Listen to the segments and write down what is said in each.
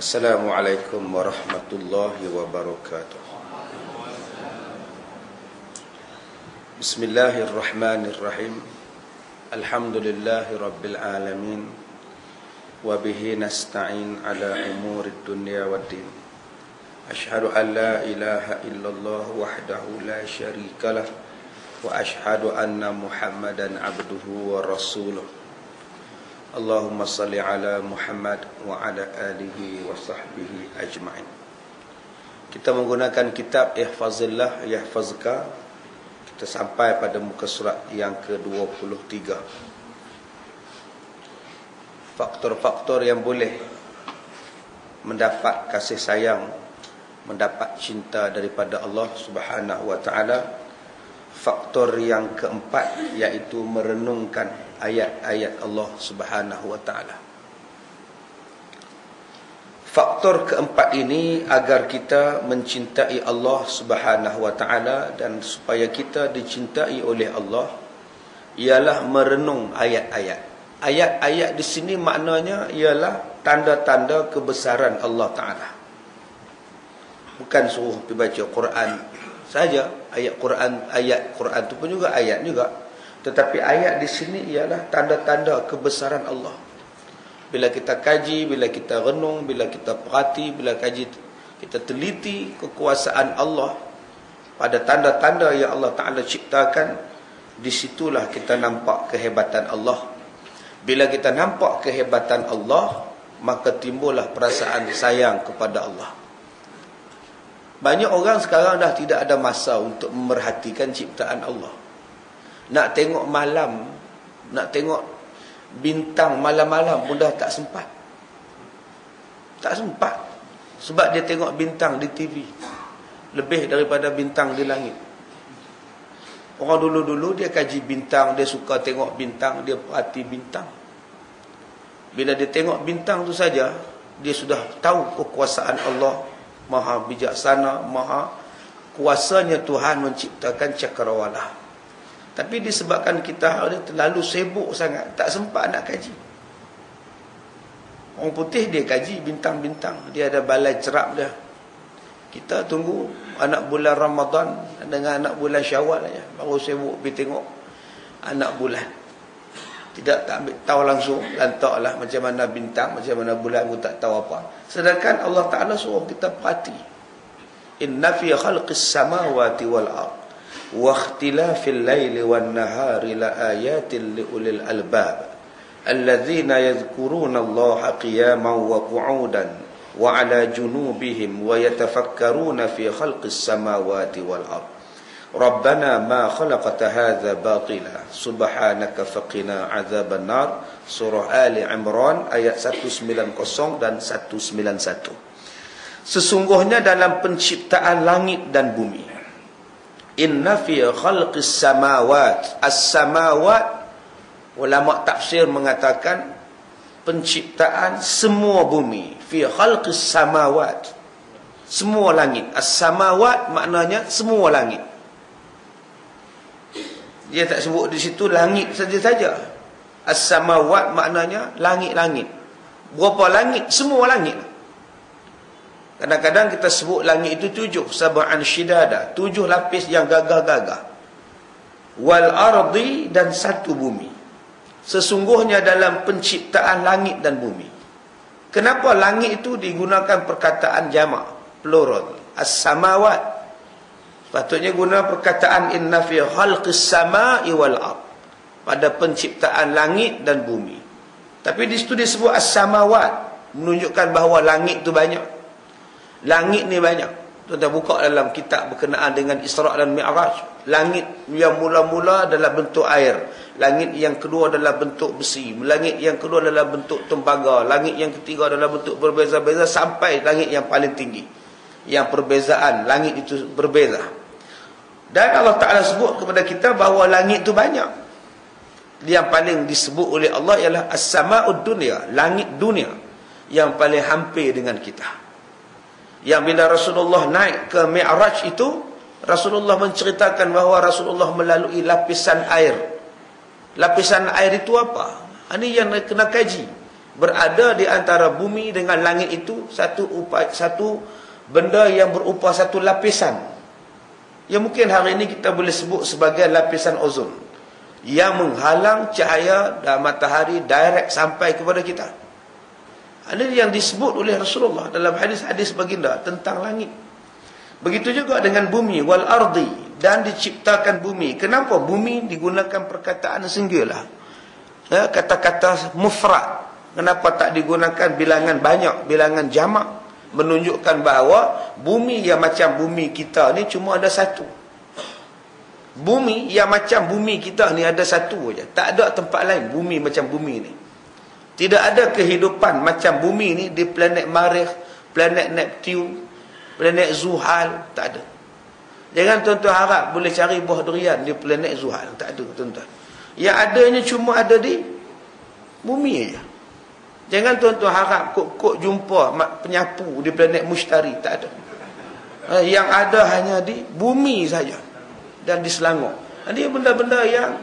Assalamualaikum warahmatullahi wabarakatuh. Bismillahirrahmanirrahim. Alhamdulillahi rabbil alamin. Wabihi nasta'in ala umurid dunya waddin. Ashhadu an la ilaha illallah wahdahu la syarikalah. Wa ashhadu anna Muhammadan abduhu wa rasuluh. Allahumma salli ala Muhammad wa ala alihi wa sahbihi ajma'in. Kita menggunakan kitab Ihfazillah Yahfazka. Kita sampai pada muka surat yang ke-23. Faktor-faktor yang boleh mendapat kasih sayang, mendapat cinta daripada Allah Subhanahu wa ta'ala. Faktor yang keempat iaitu merenungkan ayat-ayat Allah Subhanahu wa ta'ala. Faktor keempat ini agar kita mencintai Allah Subhanahu wa ta'ala dan supaya kita dicintai oleh Allah ialah merenung ayat-ayat. Ayat-ayat di sini maknanya ialah tanda-tanda kebesaran Allah Ta'ala. Bukan suruh pergi baca Quran saja, ayat Quran itu pun juga ayat juga. Tetapi ayat di sini ialah tanda-tanda kebesaran Allah. Bila kita kaji, bila kita renung, bila kita perhati, bila kita teliti kekuasaan Allah pada tanda-tanda yang Allah Ta'ala ciptakan, disitulah kita nampak kehebatan Allah. Bila kita nampak kehebatan Allah, maka timbullah perasaan sayang kepada Allah. Banyak orang sekarang dah tidak ada masa untuk memerhatikan ciptaan Allah. Nak tengok malam, nak tengok bintang malam-malam pun dah tak sempat. Tak sempat. Sebab dia tengok bintang di TV lebih daripada bintang di langit. Orang dulu-dulu dia kaji bintang, dia suka tengok bintang, dia perhati bintang. Bila dia tengok bintang tu saja, dia sudah tahu kekuasaan Allah. Maha bijaksana, maha kuasanya Tuhan menciptakan cakrawala. Tapi disebabkan kita terlalu sibuk sangat, tak sempat nak kaji. Orang putih dia kaji bintang-bintang, dia ada balai cerap dia. Kita tunggu anak bulan Ramadan dengan anak bulan Syawal aja, baru sibuk pergi tengok anak bulan. Tidak tak ambil tahu langsung, lantaklah macam mana bintang, macam mana bulan pun tak tahu apa. Sedangkan Allah Ta'ala suruh kita perhati. Inna fi khalqis samawati wal ard wa ikhtilafil laili wan nahari la ayatin li ulil albab alladzina yadhkuruna Allaha qiyaman wa qu'udan wa ala junubihim wa yatafakkaruna fi khalqis samawati wal ard. Rabbana ma khalaqta hadza batila subhanaka faqina azaban nar. Surah Ali Imran ayat 190 dan 191. Sesungguhnya dalam penciptaan langit dan bumi, inna fi khalqis samawat, as-samawat, ulama tafsir mengatakan penciptaan semua bumi. Fi khalqis samawat, semua langit. As-samawat maknanya semua langit. Dia tak sebut di situ langit saja-saja. As-samawat maknanya langit-langit. Berapa langit? Semua langit. Kadang-kadang kita sebut langit itu 7, sab'an shidada, 7 lapis yang gagah-gagah. Wal ardi, dan satu bumi. Sesungguhnya dalam penciptaan langit dan bumi. Kenapa langit itu digunakan perkataan jamak, plural? As-samawat. Patutnya guna perkataan inna fi khalqis samai wal ard, pada penciptaan langit dan bumi. Tapi di situ disebut as-samawat, menunjukkan bahawa langit tu banyak. Langit ni banyak. Tuan-tuan buka dalam kitab berkenaan dengan Isra' dan Mi'raj. Langit yang mula-mula adalah bentuk air, langit yang kedua adalah bentuk besi, langit yang kedua adalah bentuk tembaga, langit yang ketiga adalah bentuk berbeza-beza, sampai langit yang paling tinggi, yang perbezaan langit itu berbeza. Dan Allah Ta'ala sebut kepada kita bahawa langit itu banyak. Yang paling disebut oleh Allah ialah as-sama'ud dunya, langit dunia yang paling hampir dengan kita. Yang bila Rasulullah naik ke Mi'raj itu, Rasulullah menceritakan bahawa Rasulullah melalui lapisan air. Lapisan air itu apa? Ini yang kena kaji. Berada di antara bumi dengan langit itu satu benda yang berupa satu lapisan, yang mungkin hari ini kita boleh sebut sebagai lapisan ozon, yang menghalang cahaya dan matahari direct sampai kepada kita. Ini yang disebut oleh Rasulullah dalam hadis-hadis baginda tentang langit. Begitu juga dengan bumi, wal ardi, dan diciptakan bumi. Kenapa bumi digunakan perkataan singular, ya, kata-kata mufrad? Kenapa tak digunakan bilangan banyak, bilangan jamak? Menunjukkan bahawa bumi yang macam bumi kita ni cuma ada satu. Bumi yang macam bumi kita ni ada satu aja. Tak ada tempat lain bumi macam bumi ni. Tidak ada kehidupan macam bumi ni di planet Marikh, planet Neptune, planet Zuhal. Tak ada. Jangan tuan-tuan harap boleh cari buah durian di planet Zuhal. Tak ada, tuan-tuan. Yang adanya cuma ada di bumi aja. Jangan tuan-tuan harap kok jumpa penyapu di planet Mushtari. Tak ada. Yang ada hanya di bumi saja dan di Selangor. Dia benda-benda yang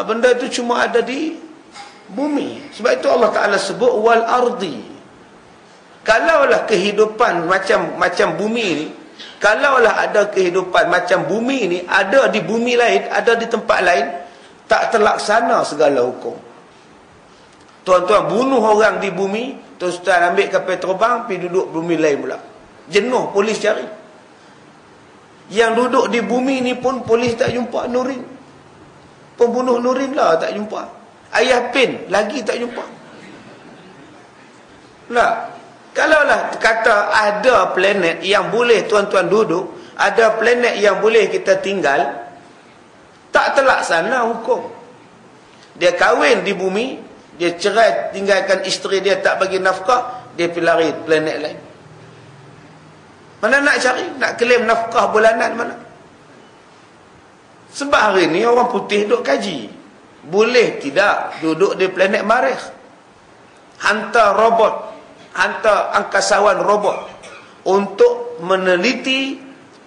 benda itu cuma ada di bumi. Sebab itu Allah Ta'ala sebut wal ardi. Kalaulah kehidupan macam bumi ni, kalaulah ada kehidupan macam bumi ni ada di bumi lain, ada di tempat lain, tak terlaksana segala hukum. Tuan-tuan bunuh orang di bumi, tuan-tuan ambil kapal terbang, pergi duduk bumi lain pula. Jenuh polis cari. Yang duduk di bumi ni pun polis tak jumpa Nurin. Pembunuh Nurin lah tak jumpa. Ayah Pin lagi tak jumpa. Nah, kalaulah kata ada planet yang boleh tuan-tuan duduk, ada planet yang boleh kita tinggal, tak terlaksana hukum. Dia kahwin di bumi, dia cerai, tinggalkan isteri dia, tak bagi nafkah, dia pergi lari planet lain. Mana nak cari? Nak claim nafkah bulanan mana? Sebab hari ni orang putih duduk kaji. Boleh tidak duduk di planet Marikh? Hantar robot, hantar angkasawan robot untuk meneliti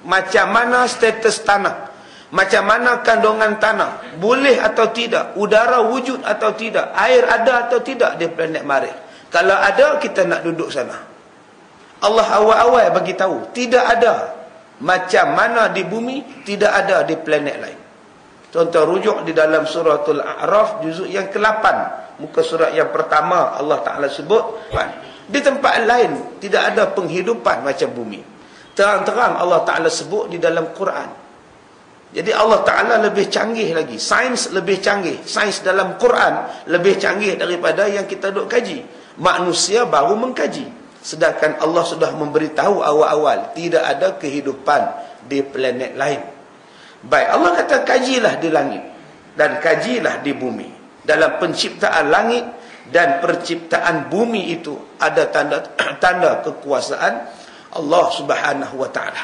macam mana status tanah, macam mana kandungan tanah, boleh atau tidak, udara wujud atau tidak, air ada atau tidak di planet Marikh. Kalau ada, kita nak duduk sana. Allah awal-awal bagi tahu, tidak ada macam mana di bumi, tidak ada di planet lain. Contoh rujuk di dalam suratul A'raf juzuk yang ke-8, muka surat yang pertama, Allah Ta'ala sebut di tempat lain tidak ada penghidupan macam bumi. Terang-terang Allah Ta'ala sebut di dalam Quran. Jadi Allah Ta'ala lebih canggih lagi. Sains lebih canggih. Sains dalam Quran lebih canggih daripada yang kita duk kaji. Manusia baru mengkaji. Sedangkan Allah sudah memberitahu awal-awal tidak ada kehidupan di planet lain. Baik, Allah kata kajilah di langit dan kajilah di bumi. Dalam penciptaan langit dan penciptaan bumi itu ada tanda kekuasaan Allah Subhanahu wa taala.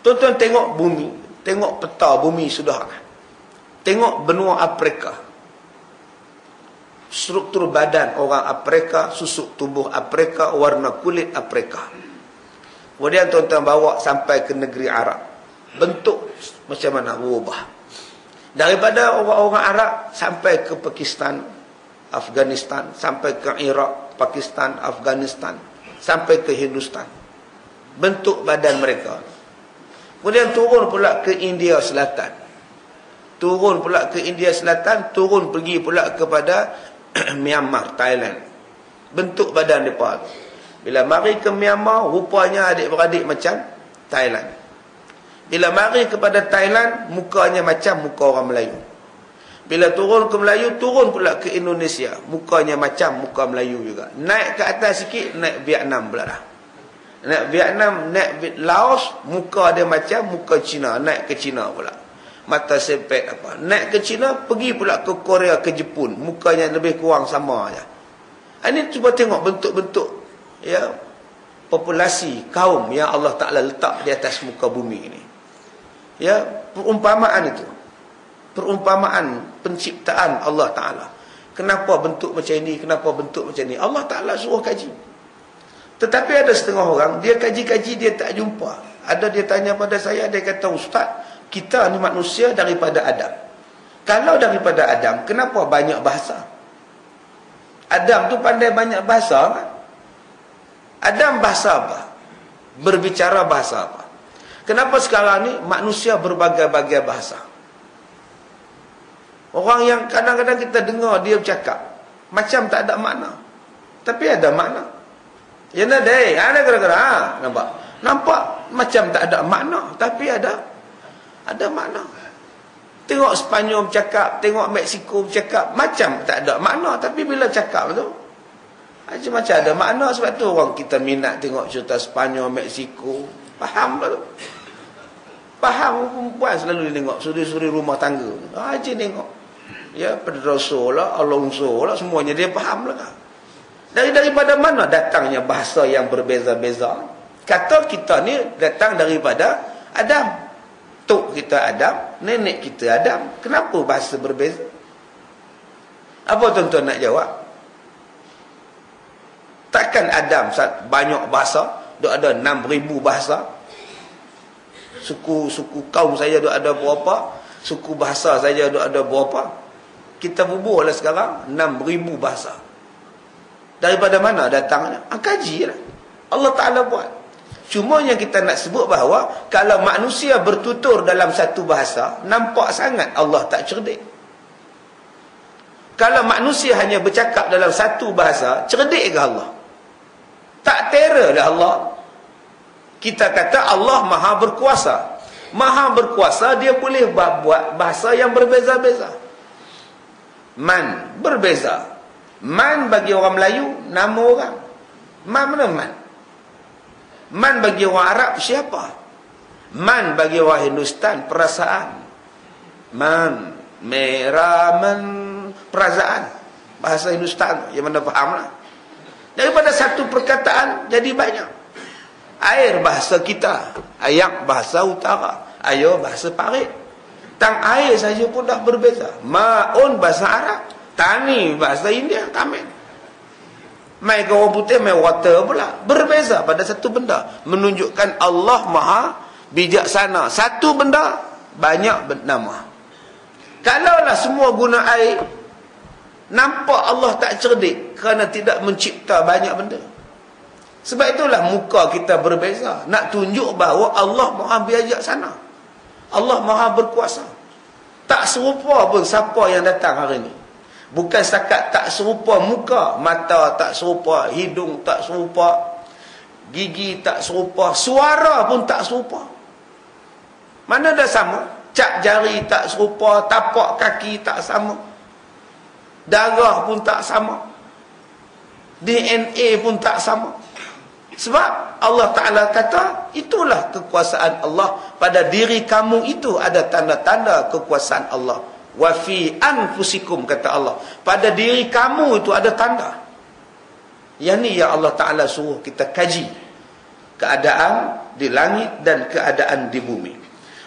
Tuan-tuan tengok bumi, tengok peta bumi sudah. Tengok benua Afrika. Struktur badan orang Afrika, susuk tubuh Afrika, warna kulit Afrika. Kemudian tuan-tuan bawa sampai ke negeri Arab. Bentuk macam mana berubah. Daripada orang-orang Arab sampai ke Pakistan, Afghanistan, sampai ke Iraq, Pakistan, Afghanistan, sampai ke Hindustan. Bentuk badan mereka. Kemudian turun pula ke India Selatan. Turun pula ke India Selatan, turun pergi pula kepada Myanmar, Thailand. Bentuk badan mereka. Bila mari ke Myanmar, rupanya adik-beradik macam Thailand. Bila mari kepada Thailand, mukanya macam muka orang Melayu. Bila turun ke Melayu, turun pula ke Indonesia, mukanya macam muka Melayu juga. Naik ke atas sikit, naik Vietnam pula dah. Naik Vietnam, naik Laos, muka dia macam muka Cina, naik ke Cina pula. Mata sepet apa. Naik ke China, pergi pula ke Korea, ke Jepun. Mukanya lebih kurang sama aja. Ini cuba tengok bentuk-bentuk ya populasi kaum yang Allah Ta'ala letak di atas muka bumi ini. Ya, perumpamaan itu. Perumpamaan penciptaan Allah Ta'ala. Kenapa bentuk macam ini, kenapa bentuk macam ini. Allah Ta'ala suruh kaji. Tetapi ada setengah orang, dia kaji-kaji, dia tak jumpa. Ada dia tanya pada saya, dia kata, Ustaz, kita ni manusia daripada Adam. Kalau daripada Adam, kenapa banyak bahasa? Adam tu pandai banyak bahasa kan? Adam bahasa apa? Berbicara bahasa apa? Kenapa sekarang ni manusia berbagai-bagai bahasa? Orang yang kadang-kadang kita dengar dia bercakap macam tak ada makna, tapi ada makna. Ya nak deh, ada kira-kira nampak macam tak ada makna, tapi ada makna. Tengok Sepanyol bercakap, tengok Meksiko bercakap, macam tak ada makna, tapi bila cakap tu macam ada makna. Sebab tu orang kita minat tengok cerita Sepanyol, Meksiko. Faham tak tu? Faham perempuan selalu dia tengok suri-suri rumah tangga. Haji tengok. Ya, Pedroso lah, Alonso lah, semuanya dia faham lah. Daripada mana datangnya bahasa yang berbeza-beza? Kata kita ni datang daripada Adam. Tok kita Adam, nenek kita Adam. Kenapa bahasa berbeza? Apa tuan-tuan nak jawab? Takkan Adam banyak bahasa? Dia ada 6,000 bahasa. Suku kaum saja dia ada berapa? Suku bahasa saja dia ada berapa? Kita bubuhlah sekarang 6,000 bahasa. Daripada mana datangnya? Kaji lah. Allah Ta'ala buat. Cuma yang kita nak sebut bahawa kalau manusia bertutur dalam satu bahasa, nampak sangat Allah tak cerdik. Kalau manusia hanya bercakap dalam satu bahasa, cerdik ke Allah? Tak terror dah Allah. Kita kata Allah maha berkuasa. Maha berkuasa, dia boleh buat bahasa yang berbeza-beza. Man, berbeza. Man bagi orang Melayu, nama orang. Man mana man? Man bagi orang Arab, siapa? Man bagi orang Hindustan, perasaan. Man, merah, man, perasaan. Bahasa Hindustan, yang mana faham lah. Daripada satu perkataan, jadi banyak. Air bahasa kita, ayak bahasa utara, ayo bahasa parit. Tang air saja pun dah berbeza. Ma'un bahasa Arab, tani bahasa India, Tamil. Mai ke orang putih, mai water pula. Berbeza pada satu benda. Menunjukkan Allah maha bijaksana. Satu benda, banyak nama. Kalaulah semua guna air, nampak Allah tak cerdik kerana tidak mencipta banyak benda. Sebab itulah muka kita berbeza. Nak tunjuk bahawa Allah maha bijaksana. Allah maha berkuasa. Tak serupa pun siapa yang datang hari ini. Bukan setakat tak serupa muka, mata tak serupa, hidung tak serupa, gigi tak serupa, suara pun tak serupa. Mana dah sama? Cap jari tak serupa, tapak kaki tak sama, darah pun tak sama, DNA pun tak sama. Sebab Allah Ta'ala kata, itulah kekuasaan Allah. Pada diri kamu itu ada tanda-tanda kekuasaan Allah. Wa fi anfusikum, kata Allah, pada diri kamu itu ada tanda. Yang ni yang Allah Ta'ala suruh kita kaji keadaan di langit dan keadaan di bumi.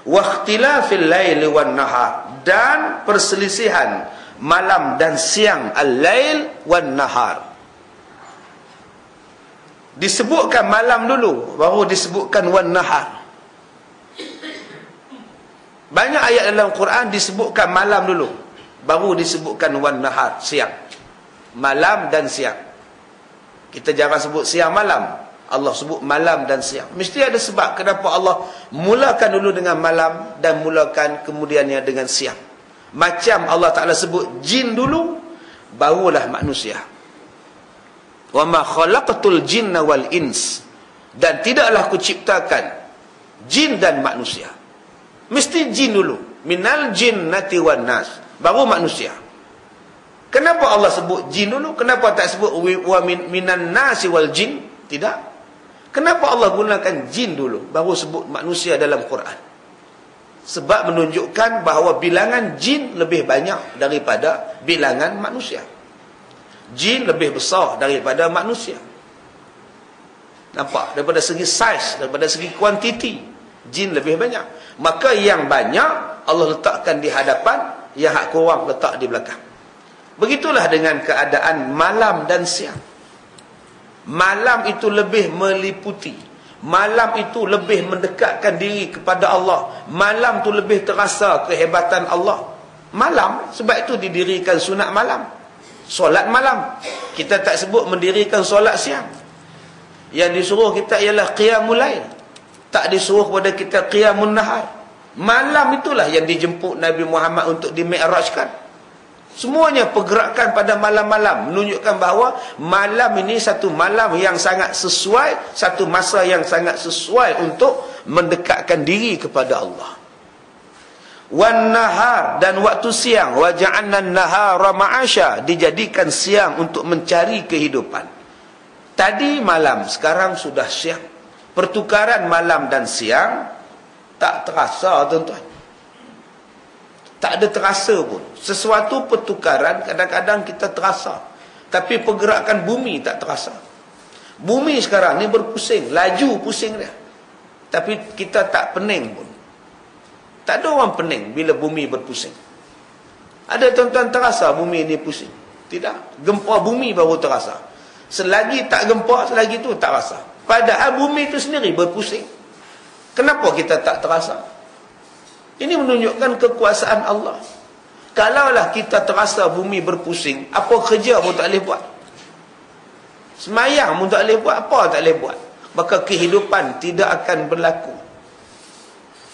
Wa ikhtilafil laili wan nahar, dan perselisihan malam dan siang, al-lail wan nahar. Disebutkan malam dulu, baru disebutkan wan nahar. Banyak ayat dalam Quran disebutkan malam dulu, baru disebutkan wan nahar, siang. Malam dan siang. Kita jangan sebut siang malam. Allah sebut malam dan siang. Mesti ada sebab kenapa Allah mulakan dulu dengan malam dan mulakan kemudiannya dengan siang. Macam Allah Ta'ala sebut jin dulu, barulah manusia. Wa ma khalaqatul jinna wal ins, dan tidaklah aku ciptakan jin dan manusia. Mesti jin dulu. Minal jinnati wan nas, baru manusia. Kenapa Allah sebut jin dulu? Kenapa tak sebut wa minan nasi wal jin? Tidak. Kenapa Allah gunakan jin dulu, baru sebut manusia dalam Quran? Sebab menunjukkan bahawa bilangan jin lebih banyak daripada bilangan manusia. Jin lebih besar daripada manusia. Nampak? Daripada segi saiz, daripada segi kuantiti, jin lebih banyak. Maka yang banyak Allah letakkan di hadapan, yang hak kurang letak di belakang. Begitulah dengan keadaan malam dan siang. Malam itu lebih meliputi, malam itu lebih mendekatkan diri kepada Allah, malam itu lebih terasa kehebatan Allah. Malam, sebab itu didirikan sunat malam. solat malam. Kita tak sebut mendirikan solat siang. Yang disuruh kita ialah qiyamul lail. Tak disuruh kepada kita qiyamun nahar. Malam itulah yang dijemput Nabi Muhammad untuk dimi'rajkan. Semuanya pergerakan pada malam-malam menunjukkan bahawa malam ini satu malam yang sangat sesuai, satu masa yang sangat sesuai untuk mendekatkan diri kepada Allah. Wan nahar, dan waktu siang, wa ja'alna an-nahara ma'asha, dijadikan siang untuk mencari kehidupan. Tadi malam, sekarang sudah siang. Pertukaran malam dan siang tak terasa, tuan-tuan. Tak ada terasa pun. Sesuatu pertukaran kadang-kadang kita terasa, tapi pergerakan bumi tak terasa. Bumi sekarang ni berpusing, laju pusing dia, tapi kita tak pening pun. Tak ada orang pening bila bumi berpusing. Ada tuan-tuan terasa bumi ni pusing? Tidak. Gempa bumi baru terasa. Selagi tak gempa, selagi tu tak rasa. Padahal bumi itu sendiri berpusing. Kenapa kita tak terasa? Ini menunjukkan kekuasaan Allah. Kalaulah kita terasa bumi berpusing, apa kerja pun tak boleh buat. Semayang pun tak boleh buat, apa tak boleh buat. Maka kehidupan tidak akan berlaku.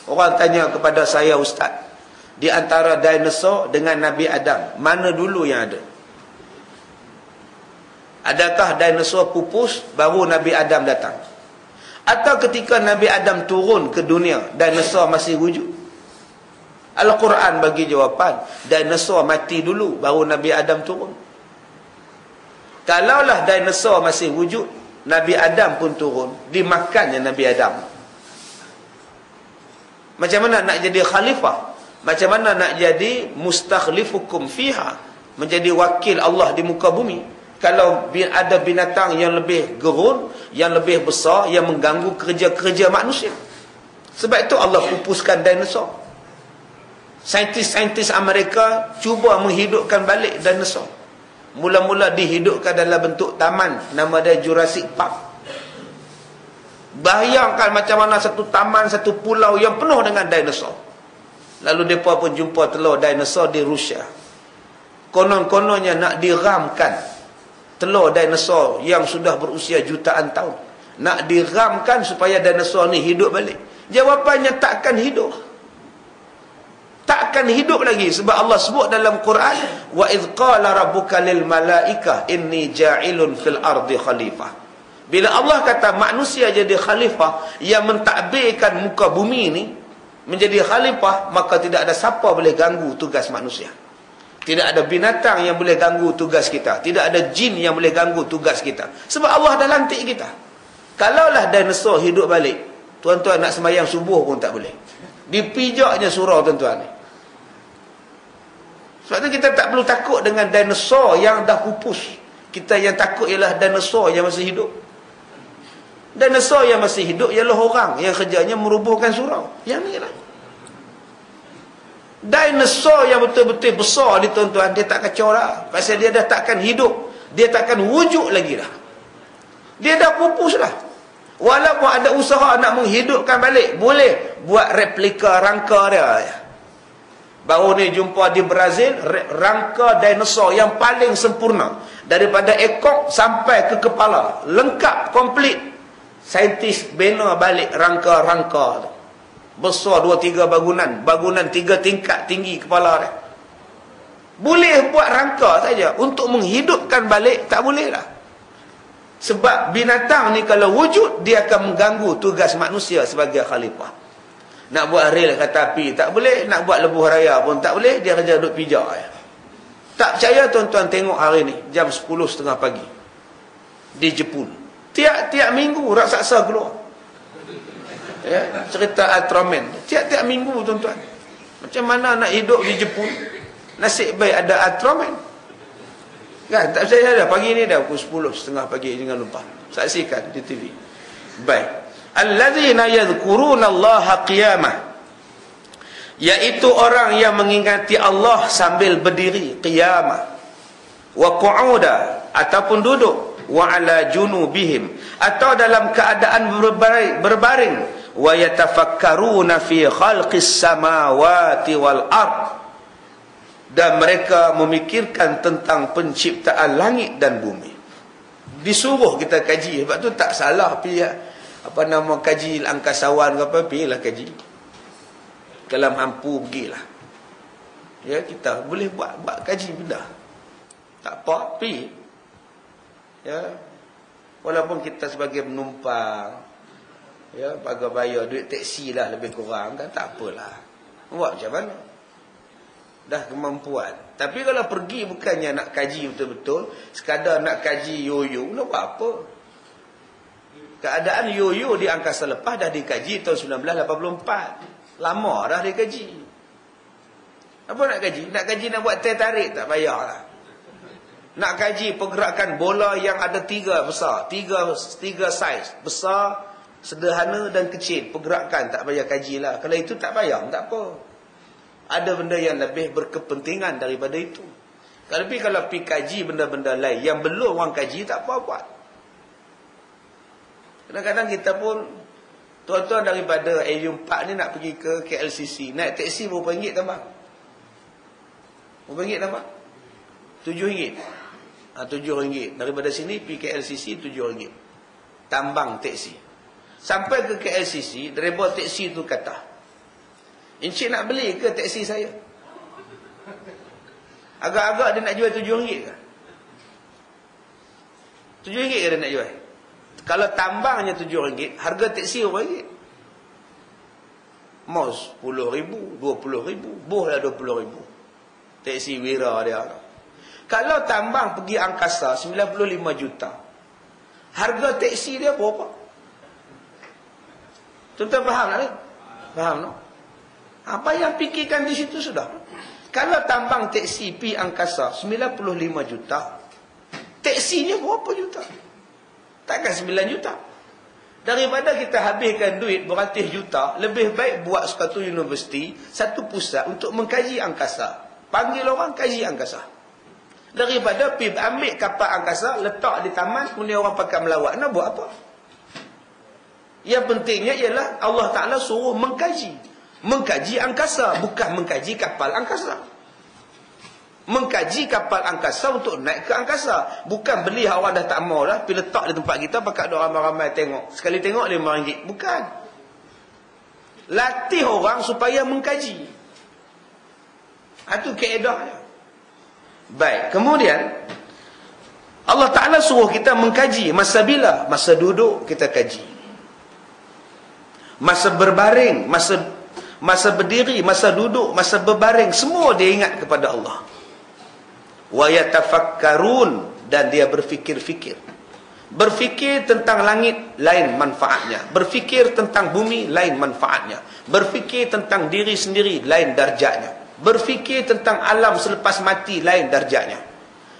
Orang tanya kepada saya, Ustaz, di antara dinosaur dengan Nabi Adam, mana dulu yang ada? Adakah dinosaur pupus baru Nabi Adam datang? Atau ketika Nabi Adam turun ke dunia, dinosaur masih wujud? Al-Quran bagi jawapan, dinosaur mati dulu baru Nabi Adam turun. Kalaulah dinosaur masih wujud, Nabi Adam pun turun, dimakannya Nabi Adam. Macam mana nak jadi khalifah? Macam mana nak jadi mustakhlifukum fiha, menjadi wakil Allah di muka bumi, kalau ada binatang yang lebih gerun, yang lebih besar, yang mengganggu kerja-kerja manusia? Sebab itu Allah pupuskan dinosaur. Saintis-saintis Amerika cuba menghidupkan balik dinosaur. Mula-mula dihidupkan dalam bentuk taman, nama dia Jurassic Park. Bayangkan macam mana satu taman, satu pulau yang penuh dengan dinosaur. Lalu mereka pun jumpa telur dinosaur di Rusia. Konon-kononnya nak diramkan telur dinosaur yang sudah berusia jutaan tahun. Nak diramkan supaya dinosaur ni hidup balik. Jawapannya takkan hidup. Takkan hidup lagi, sebab Allah sebut dalam Quran, wa idh qala rabbuka lil malaikah inni ja'ilun fil ardi khalifah. Bila Allah kata manusia jadi khalifah, yang mentadbirkan muka bumi ini menjadi khalifah, maka tidak ada siapa boleh ganggu tugas manusia. Tidak ada binatang yang boleh ganggu tugas kita, tidak ada jin yang boleh ganggu tugas kita, sebab Allah dah lantik kita. Kalaulah dinosaur hidup balik, tuan-tuan nak sembahyang subuh pun tak boleh. Dipijaknya surau, tuan-tuan ni. Sebab tu kita tak perlu takut dengan dinosaur yang dah pupus. Kita yang takut ialah dinosaur yang masih hidup. Dinosaur yang masih hidup ialah orang yang kerjanya merubuhkan surau. Yang ni lah. Dinosaur yang betul-betul besar ni, tuan-tuan, dia tak kacau lah. Pasal dia dah takkan hidup. Dia takkan wujud lagi dah. Dia dah pupus lah. Walaupun ada usaha nak menghidupkan balik, boleh buat replika rangka dia. Baru ni jumpa di Brazil, rangka dinosaur yang paling sempurna. Daripada ekor sampai ke kepala. Lengkap, komplit. Saintis bina balik rangka-rangka tu. Besar 2-3 bangunan. Bangunan 3 tingkat tinggi kepala dia. Boleh buat rangka saja. Untuk menghidupkan balik, tak boleh lah. Sebab binatang ni kalau wujud, dia akan mengganggu tugas manusia sebagai khalifah. Nak buat rel kereta api tak boleh, nak buat lebuh raya pun tak boleh, dia kerja duduk pijak ya. Tak percaya, tuan-tuan, tengok hari ni jam 10.30 pagi di Jepun. Tiap-tiap minggu raksasa keluar. Ya, cerita Ultraman. Tiap-tiap minggu, tuan-tuan. Macam mana nak hidup di Jepun? Nasib baik ada Ultraman. Kan, tak percaya dah. Pagi ni dah pukul 10.30 pagi, jangan lupa. Saksikan di TV. Baik. Alladzina yadhkuruna Allaha qiyamah, iaitu orang yang mengingati Allah sambil berdiri, qiyamah, wa qu'uda, ataupun duduk, wa ala junubihim, atau dalam keadaan berbaring, wa yatafakkaruna fi khalqis samawati wal ard, dan mereka memikirkan tentang penciptaan langit dan bumi. Disuruh kita kaji, sebab tu tak salah pergi kaji angkasawan ke apa, pergilah kaji. Kalau mampu pergilah. Ya, kita boleh buat kaji benda. Tak apa, pergi. Ya. Walaupun kita sebagai penumpang, ya, bayar duit teksi lah lebih kurang kan, tak apalah. Buat macam mana? Dah kemampuan. Tapi kalau pergi bukannya nak kaji betul-betul, sekadar nak kaji yo-yo, nak buat apa? Keadaan yo-yo di angkasa lepas dah dikaji tahun 1984. Lama dah dikaji. Apa nak kaji? Nak kaji nak buat teh tarik, tak payahlah. Nak kaji pergerakan bola yang ada tiga besar, tiga saiz, besar, sederhana dan kecil, pergerakan tak payah kajilah. Kalau itu tak payah, tak apa. Ada benda yang lebih berkepentingan daripada itu. Tapi kalau pergi kaji benda-benda lain yang belum orang kaji, tak apa buat. Kadang-kadang kita pun, tuan-tuan daripada Area 4 ni nak pergi ke KLCC, naik teksi berapa ringgit tambah? Berapa ringgit tambah? RM7. RM7. Daripada sini pergi KLCC RM7. Tambang teksi. Sampai ke KLCC, driver teksi tu kata, "Encik nak beli ke teksi saya?" Agak-agak dia nak jual RM7 ke? RM7 ke dia nak jual? Kalau tambangnya RM7, harga teksi RM1. Mos RM10,000, RM20,000, bohlah RM20,000. Teksi Wira dia. Kalau tambang pergi angkasa 95 juta, harga teksi dia berapa? Tuan-tuan faham tak ni? Faham tak? Apa yang fikirkan di situ sudah. Kalau tambang teksi pi angkasa 95 juta, teksinya berapa juta? Takkan 9 juta. Daripada kita habiskan duit beratus juta, lebih baik buat satu universiti, satu pusat untuk mengkaji angkasa. Panggil orang kaji angkasa. Daripada pi ambil kapal angkasa, letak di taman, kemudian orang pakai melawat. Nak buat apa? Yang pentingnya ialah Allah Ta'ala suruh mengkaji. Mengkaji angkasa, bukan mengkaji kapal angkasa. Mengkaji kapal angkasa untuk naik ke angkasa. Bukan beli orang dah tak mau lah, pergi letak di tempat kita, pakat ada ramai-ramai tengok. Sekali tengok RM5. Bukan. Latih orang supaya mengkaji. Itu kaedahnya. Baik, kemudian Allah Ta'ala suruh kita mengkaji. Masa bila? Masa duduk kita kaji. Masa berbaring, masa berdiri, masa duduk, masa berbaring, semua dia ingat kepada Allah. Wa yatafakkarun, dan dia berfikir-fikir. Berfikir tentang langit, lain manfaatnya. Berfikir tentang bumi, lain manfaatnya. Berfikir tentang diri sendiri, lain darjatnya. Berfikir tentang alam selepas mati, lain darjatnya.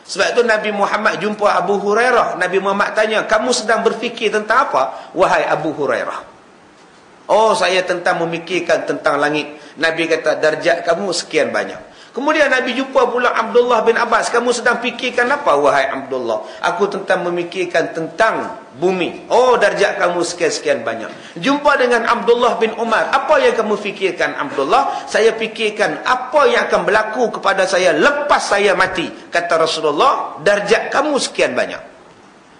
Sebab itu Nabi Muhammad jumpa Abu Hurairah. Nabi Muhammad tanya, "Kamu sedang berfikir tentang apa, wahai Abu Hurairah?" "Oh, saya tentang memikirkan tentang langit." Nabi kata, "Darjat kamu sekian banyak." Kemudian Nabi jumpa pula Abdullah bin Abbas. "Kamu sedang fikirkan apa, wahai Abdullah?" "Aku tentang memikirkan tentang bumi." "Oh, darjat kamu sekian-sekian banyak." Jumpa dengan Abdullah bin Umar. "Apa yang kamu fikirkan, Abdullah?" "Saya fikirkan apa yang akan berlaku kepada saya lepas saya mati." Kata Rasulullah, "Darjat kamu sekian banyak."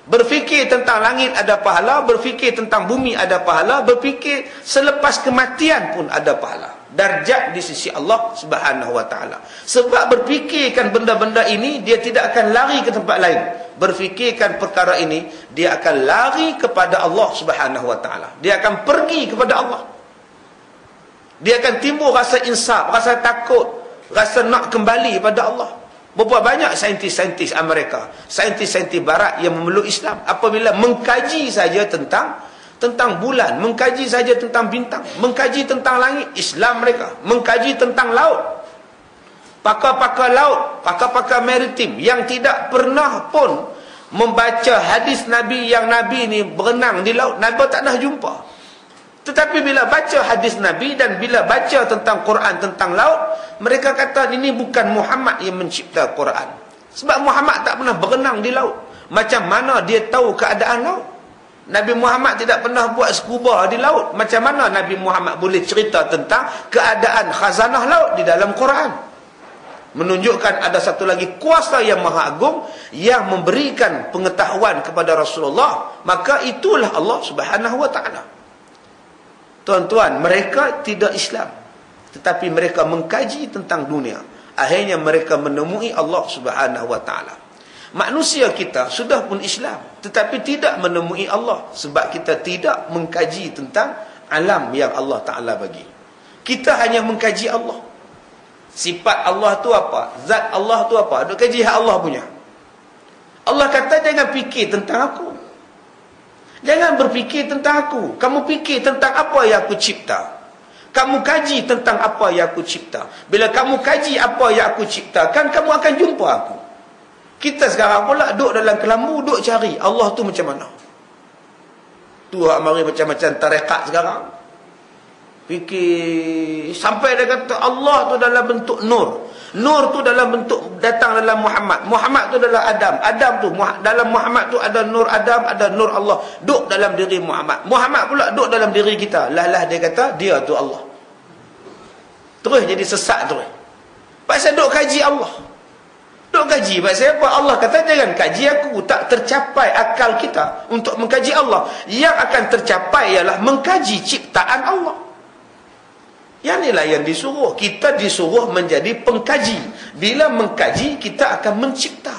Berfikir tentang langit ada pahala, berfikir tentang bumi ada pahala, berfikir selepas kematian pun ada pahala. Darjat di sisi Allah Subhanahu wa taala. Sebab berfikirkan benda-benda ini, dia tidak akan lari ke tempat lain. Berfikirkan perkara ini, dia akan lari kepada Allah Subhanahu wa taala. Dia akan pergi kepada Allah. Dia akan timbul rasa insaf, rasa takut, rasa nak kembali pada Allah. Berapa banyak saintis-saintis Amerika, saintis-saintis Barat yang memeluk Islam, apabila mengkaji saja tentang bulan, mengkaji saja tentang bintang, mengkaji tentang langit, Islam mereka, mengkaji tentang laut. Pakar-pakar laut, pakar-pakar maritim yang tidak pernah pun membaca hadis Nabi yang Nabi ni berenang di laut, Nabi tak dah jumpa. Tetapi bila baca hadis Nabi dan bila baca tentang Quran tentang laut, mereka kata ini bukan Muhammad yang mencipta Quran. Sebab Muhammad tak pernah berenang di laut. Macam mana dia tahu keadaan laut? Nabi Muhammad tidak pernah buat scuba di laut. Macam mana Nabi Muhammad boleh cerita tentang keadaan khazanah laut di dalam Quran? menunjukkan ada satu lagi kuasa yang maha agung yang memberikan pengetahuan kepada Rasulullah, maka itulah Allah Subhanahu wa taala. Tuan-tuan, mereka tidak Islam, tetapi mereka mengkaji tentang dunia. Akhirnya mereka menemui Allah Subhanahu wa taala. Manusia kita sudah pun Islam, tetapi tidak menemui Allah sebab kita tidak mengkaji tentang alam yang Allah taala bagi. Kita hanya mengkaji Allah. Sifat Allah tu apa? Zat Allah tu apa? Duk kaji hak Allah punya. Allah kata jangan fikir tentang aku. Jangan berfikir tentang aku. Kamu fikir tentang apa yang aku cipta. Kamu kaji tentang apa yang aku cipta. Bila kamu kaji apa yang aku ciptakan, kamu akan jumpa aku. Kita sekarang pula duduk dalam kelambu, duduk cari Allah tu macam mana. Tu hak mari macam-macam tarekat sekarang. Fikir sampai dia kata Allah tu dalam bentuk nur. Nur tu dalam bentuk datang dalam Muhammad. Muhammad tu dalam Adam. Adam tu dalam Muhammad tu ada nur Adam, ada nur Allah. Duk dalam diri Muhammad. Muhammad pula duk dalam diri kita. Lah dia kata dia tu Allah. Terus jadi sesat terus. Pasal duk kaji Allah. Duk kaji pasal apa? Allah kata jangan kaji aku. Tak tercapai akal kita untuk mengkaji Allah. Yang akan tercapai ialah mengkaji ciptaan Allah. Yang inilah yang disuruh. Kita disuruh menjadi pengkaji. Bila mengkaji, kita akan mencipta.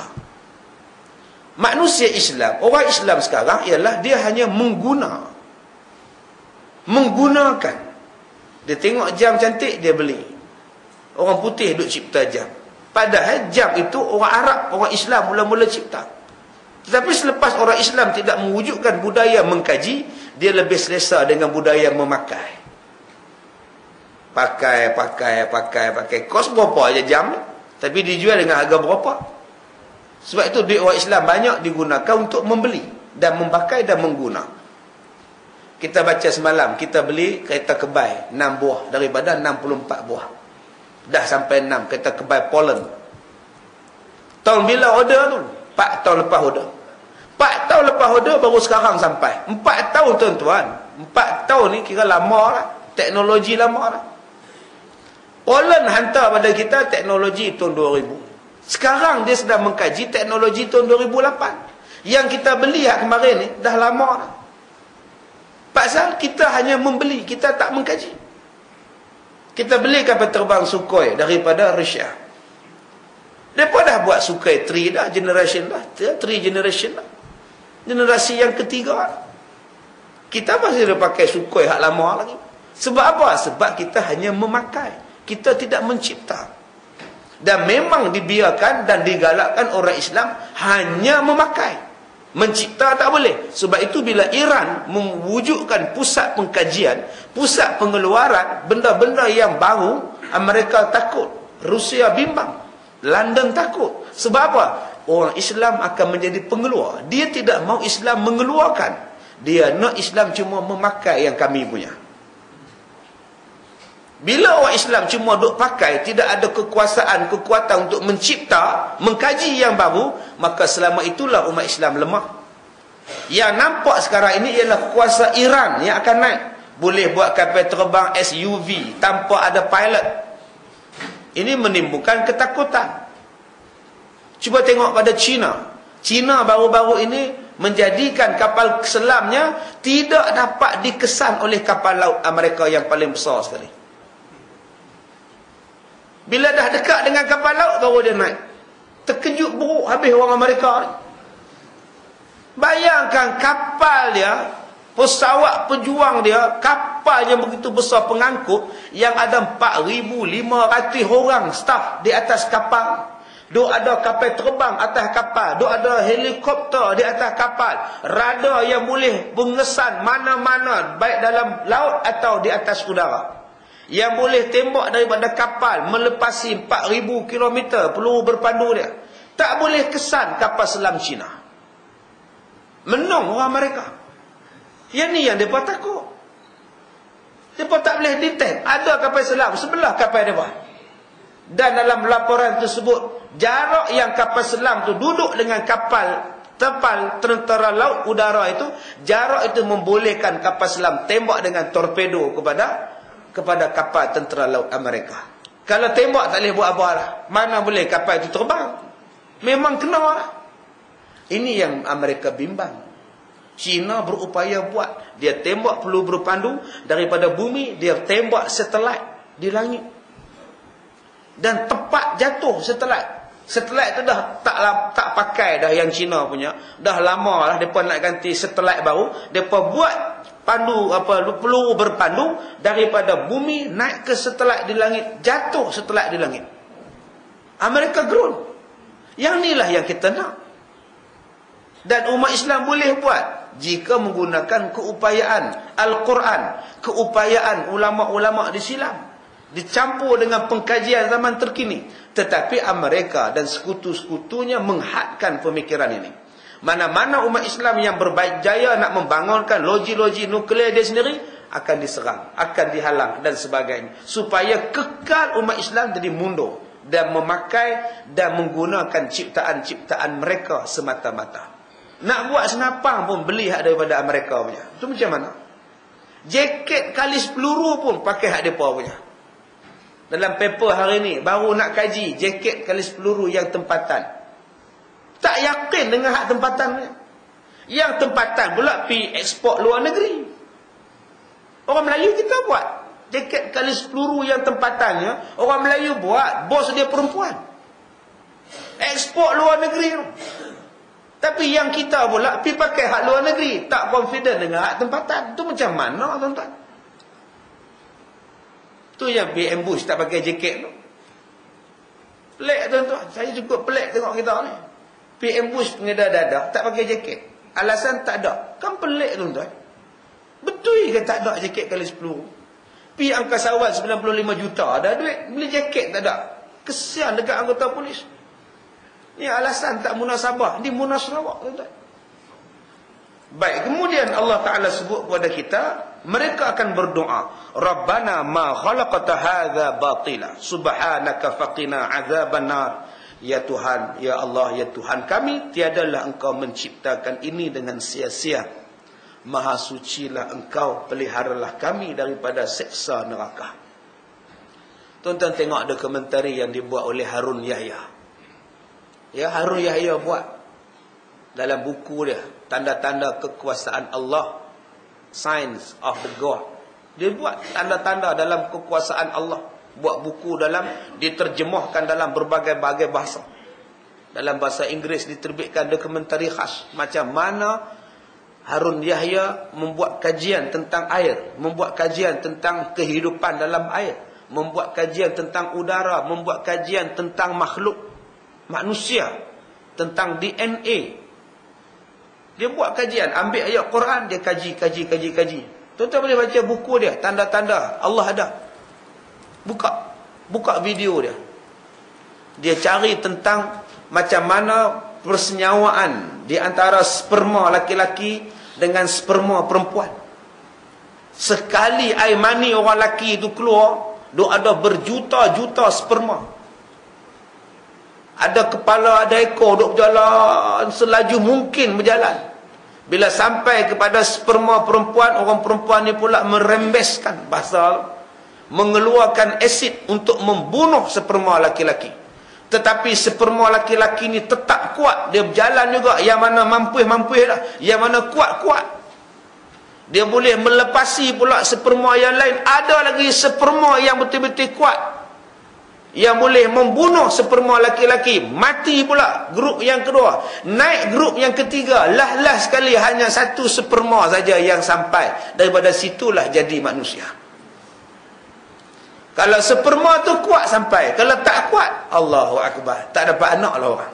Manusia Islam, orang Islam sekarang ialah dia hanya menggunakan. Dia tengok jam cantik, dia beli. Orang putih duk cipta jam. Padahal jam itu orang Arab, orang Islam mula-mula cipta. Tetapi selepas orang Islam tidak mewujudkan budaya mengkaji, dia lebih selesa dengan budaya memakai. Pakai. Kos berapa aja jam, tapi dijual dengan harga berapa. Sebab itu duit orang Islam banyak digunakan untuk membeli dan memakai dan mengguna. Kita baca semalam, kita beli kereta kebai 6 buah daripada 64 buah. Dah sampai 6 kereta kebai Poland. Tahun bila order tu? 4 tahun lepas order. 4 tahun lepas order baru sekarang sampai. 4 tahun tuan-tuan. 4 tahun ni kira lama lah. Teknologi lama lah. Poland hantar pada kita teknologi tahun 2000. Sekarang dia sedang mengkaji teknologi tahun 2008. Yang kita beli kemarin ni dah lama dah. Pasal kita hanya membeli, kita tak mengkaji. Kita beli kapal terbang Sukhoi daripada Rusia. Mereka dah buat Sukhoi 3 dah, generation dah. 3 generation dah. Generasi yang ketiga. Kita masih dah pakai Sukhoi hak lama lagi. Sebab apa? Sebab kita hanya memakai. Kita tidak mencipta. Dan memang dibiarkan dan digalakkan orang Islam hanya memakai. Mencipta tak boleh. Sebab itu bila Iran mewujudkan pusat pengkajian, pusat pengeluaran benda-benda yang baru, Amerika takut, Rusia bimbang, London takut. Sebab apa? Orang Islam akan menjadi pengeluar. Dia tidak mau Islam mengeluarkan. Dia nak Islam cuma memakai yang kami punya. Bila orang Islam cuma duk pakai, tidak ada kekuatan untuk mencipta, mengkaji yang baru, maka selama itulah umat Islam lemah. Yang nampak sekarang ini ialah kuasa Iran yang akan naik. Boleh buat kapal terbang SUV tanpa ada pilot. Ini menimbulkan ketakutan. Cuba tengok pada China. China baru-baru ini menjadikan kapal selamnya tidak dapat dikesan oleh kapal laut Amerika yang paling besar sekali. Bila dah dekat dengan kapal laut baru dia naik. Terkejut buruk habis orang Amerika ni. Bayangkan kapal dia, pesawat pejuang dia, kapal yang begitu besar pengangkut, yang ada 4,500 orang staf di atas kapal. Duk ada kapal terbang atas kapal, duk ada helikopter di atas kapal, radar yang boleh pengesan mana-mana baik dalam laut atau di atas udara. Yang boleh tembak daripada kapal melepasi 4,000 km peluru berpandu dia. Tak boleh kesan kapal selam Cina. Menang orang mereka. Yang ni yang mereka takut. Mereka tak boleh detect ada kapal selam sebelah kapal mereka. Dan dalam laporan tersebut, jarak yang kapal selam tu duduk dengan kapal tentera laut udara itu, jarak itu membolehkan kapal selam tembak dengan torpedo kepada kapal tentera laut Amerika. Kalau tembak tak boleh buat apa lah. Mana boleh kapal itu terbang. Memang kena lah. Ini yang Amerika bimbang. China berupaya buat. Dia tembak peluru berpandu daripada bumi, dia tembak satelit di langit. Dan tepat jatuh satelit. Satelit tu dah tak pakai dah yang China punya. Dah lama lah depa nak ganti satelit baru. Depa buat peluru berpandu daripada bumi naik ke satelit di langit, jatuh satelit di langit. Amerika gerun. Yang inilah yang kita nak. Dan umat Islam boleh buat jika menggunakan keupayaan Al-Quran, keupayaan ulama-ulama di Islam, dicampur dengan pengkajian zaman terkini. Tetapi Amerika dan sekutu-sekutunya menghadkan pemikiran ini. Mana-mana umat Islam yang berjaya nak membangunkan loji-loji nuklear dia sendiri, akan diserang, akan dihalang dan sebagainya. Supaya kekal umat Islam jadi mundur dan memakai dan menggunakan ciptaan-ciptaan mereka semata-mata. Nak buat senapang pun beli hak daripada Amerika punya. Itu macam mana? Jaket kalis peluru pun pakai hak mereka punya. Dalam paper hari ni baru nak kaji jaket kalis peluru yang tempatan. Tak yakin dengan hak tempatannya. Yang tempatan pula pi ekspor luar negeri. Orang Melayu kita buat jaket kalis peluru yang tempatannya, orang Melayu buat, bos dia perempuan. Ekspor luar negeri. Tapi yang kita pula pi pakai hak luar negeri, tak confident dengan hak tempatan. Tu macam mana tuan-tuan? Tu yang pi ambush tak pakai jaket tu. Pelik tuan-tuan, saya cukup pelik tengok kita ni. Pi ambush pengedar dadah tak pakai jaket. Alasan tak ada. Kan pelik tuan-tuan. Betul ke tak ada jaket kalis peluru? Pi angkasa awal 95 juta ada duit, beli jaket tak ada. Kesian dekat anggota polis. Ni alasan tak munasabah. Ni munasabah tuan-tuan. Baik, kemudian Allah Ta'ala sebut kepada kita, mereka akan berdoa, Rabbana ma khalaqta hadza batila, subhanaka faqina azaban nar. Ya Tuhan, ya Allah, ya Tuhan kami, tiadalah Engkau menciptakan ini dengan sia-sia. Maha sucilah Engkau, peliharalah kami daripada seksa neraka. Tuan-tuan tengok dokumentari yang dibuat oleh Harun Yahya. Ya, Harun Yahya buat dalam buku dia, Tanda-tanda Kekuasaan Allah, Signs of the God. Dia buat tanda-tanda dalam kekuasaan Allah. Buat buku dalam, diterjemahkan dalam berbagai-bagai bahasa. Dalam bahasa Inggeris diterbitkan dokumentari khas. Macam mana Harun Yahya membuat kajian tentang air, membuat kajian tentang kehidupan dalam air, membuat kajian tentang udara, membuat kajian tentang makhluk manusia, tentang DNA. Dia buat kajian, ambil ayat Quran, dia kaji. Tuan-tuan boleh baca buku dia, Tanda-tanda Allah Ada. Buka video dia. Dia cari tentang macam mana persenyawaan di antara sperma laki-laki dengan sperma perempuan. Sekali air mani orang lelaki itu keluar, ada berjuta-juta sperma. Ada kepala, ada ekor, duk berjalan selaju mungkin berjalan. Bila sampai kepada sperma perempuan, orang perempuan ni pula merembeskan bahasa, mengeluarkan asid untuk membunuh sperma laki-laki. Tetapi sperma laki-laki ni tetap kuat. Dia berjalan juga. Yang mana mampu dah. Yang mana kuat. Dia boleh melepasi pula sperma yang lain. Ada lagi sperma yang betul-betul kuat, yang boleh membunuh sperma laki-laki. Mati pula grup yang kedua. Naik grup yang ketiga. Lah sekali hanya satu sperma saja yang sampai. Daripada situlah jadi manusia. Kalau sperma tu kuat sampai, kalau tak kuat, Allahu Akbar, tak dapat anak lah orang.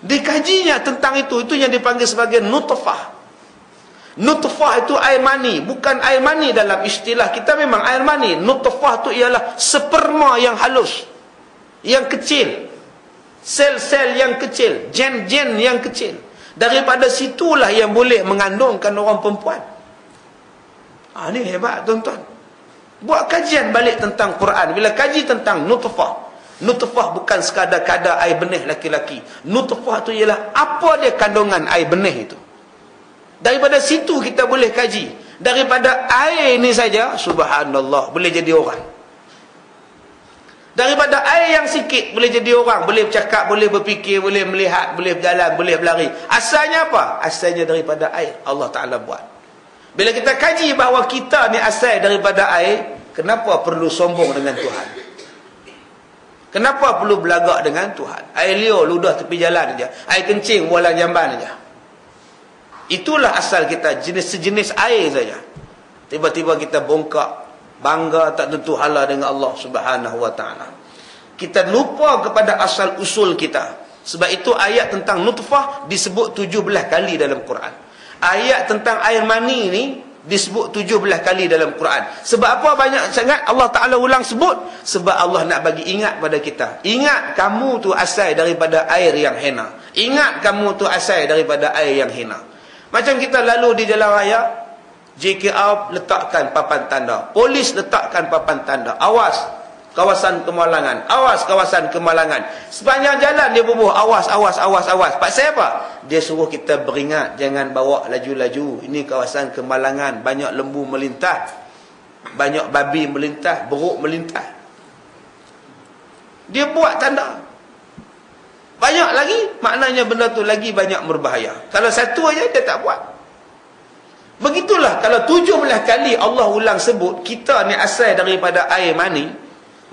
Dikajinya tentang itu yang dipanggil sebagai nutfah. Nutfah itu air mani, bukan air mani dalam istilah kita, memang air mani. Nutfah itu ialah sperma yang halus, yang kecil, sel-sel yang kecil, gen-gen yang kecil. Daripada situlah yang boleh mengandungkan orang perempuan. Ini hebat tuan-tuan. Buat kajian balik tentang Quran. Bila kaji tentang nutfah, nutfah bukan sekadar kadar air benih laki-laki. Nutfah itu ialah apa dia kandungan air benih itu. Daripada situ kita boleh kaji. Daripada air ini saja, subhanallah, boleh jadi orang. Daripada air yang sikit boleh jadi orang, boleh bercakap, boleh berfikir, boleh melihat, boleh berjalan, boleh berlari. Asalnya apa? Asalnya daripada air. Allah Ta'ala buat. Bila kita kaji bahawa kita ni asal daripada air, kenapa perlu sombong dengan Tuhan? Kenapa perlu belagak dengan Tuhan? Air liur ludah tepi jalan saja. Air kencing bualan jamban saja. Itulah asal kita, sejenis air saja. Tiba-tiba kita bongkak, bangga tak tentu hala dengan Allah Subhanahu wa taala. Kita lupa kepada asal usul kita. Sebab itu ayat tentang nutfah disebut 17 kali dalam Quran. Ayat tentang air mani ni disebut 17 kali dalam Quran. Sebab apa banyak sangat Allah Ta'ala ulang sebut? Sebab Allah nak bagi ingat pada kita. Ingat kamu tu asal daripada air yang hina. Ingat kamu tu asal daripada air yang hina. Macam kita lalu di jalan raya, JKR letakkan papan tanda, polis letakkan papan tanda, awas kawasan kemalangan, awas kawasan kemalangan. Sepanjang jalan dia bubuh, awas, awas, awas, awas. Pasal apa? Dia suruh kita beringat, jangan bawa laju-laju. Ini kawasan kemalangan, banyak lembu melintas, banyak babi melintas, beruk melintas. Dia buat tanda. Banyak lagi, maknanya benda tu lagi banyak berbahaya. Kalau satu aja dia tak buat. Begitulah kalau 17 kali Allah ulang sebut kita ni asal daripada air mani,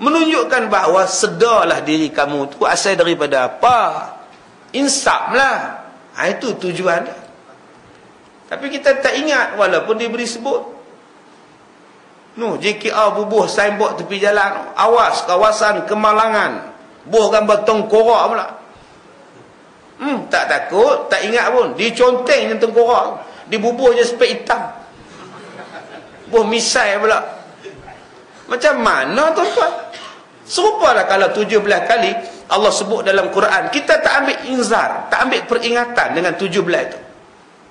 menunjukkan bahawa sedarlah diri kamu tu asal daripada apa? Insaflah. Itu tujuan dia. Tapi kita tak ingat walaupun diberi sebut. JKR bubuh signboard tepi jalan, awas kawasan kemalangan. Buh gambar tengkorak pula. Tak takut, tak ingat pun. Diconteng je tengkorak. Dibubuh je spek hitam. Buh misai pula. Macam mana tuan-tuan? Serupalah kalau 17 kali Allah sebut dalam Quran, kita tak ambil inzar, tak ambil peringatan dengan 17 itu.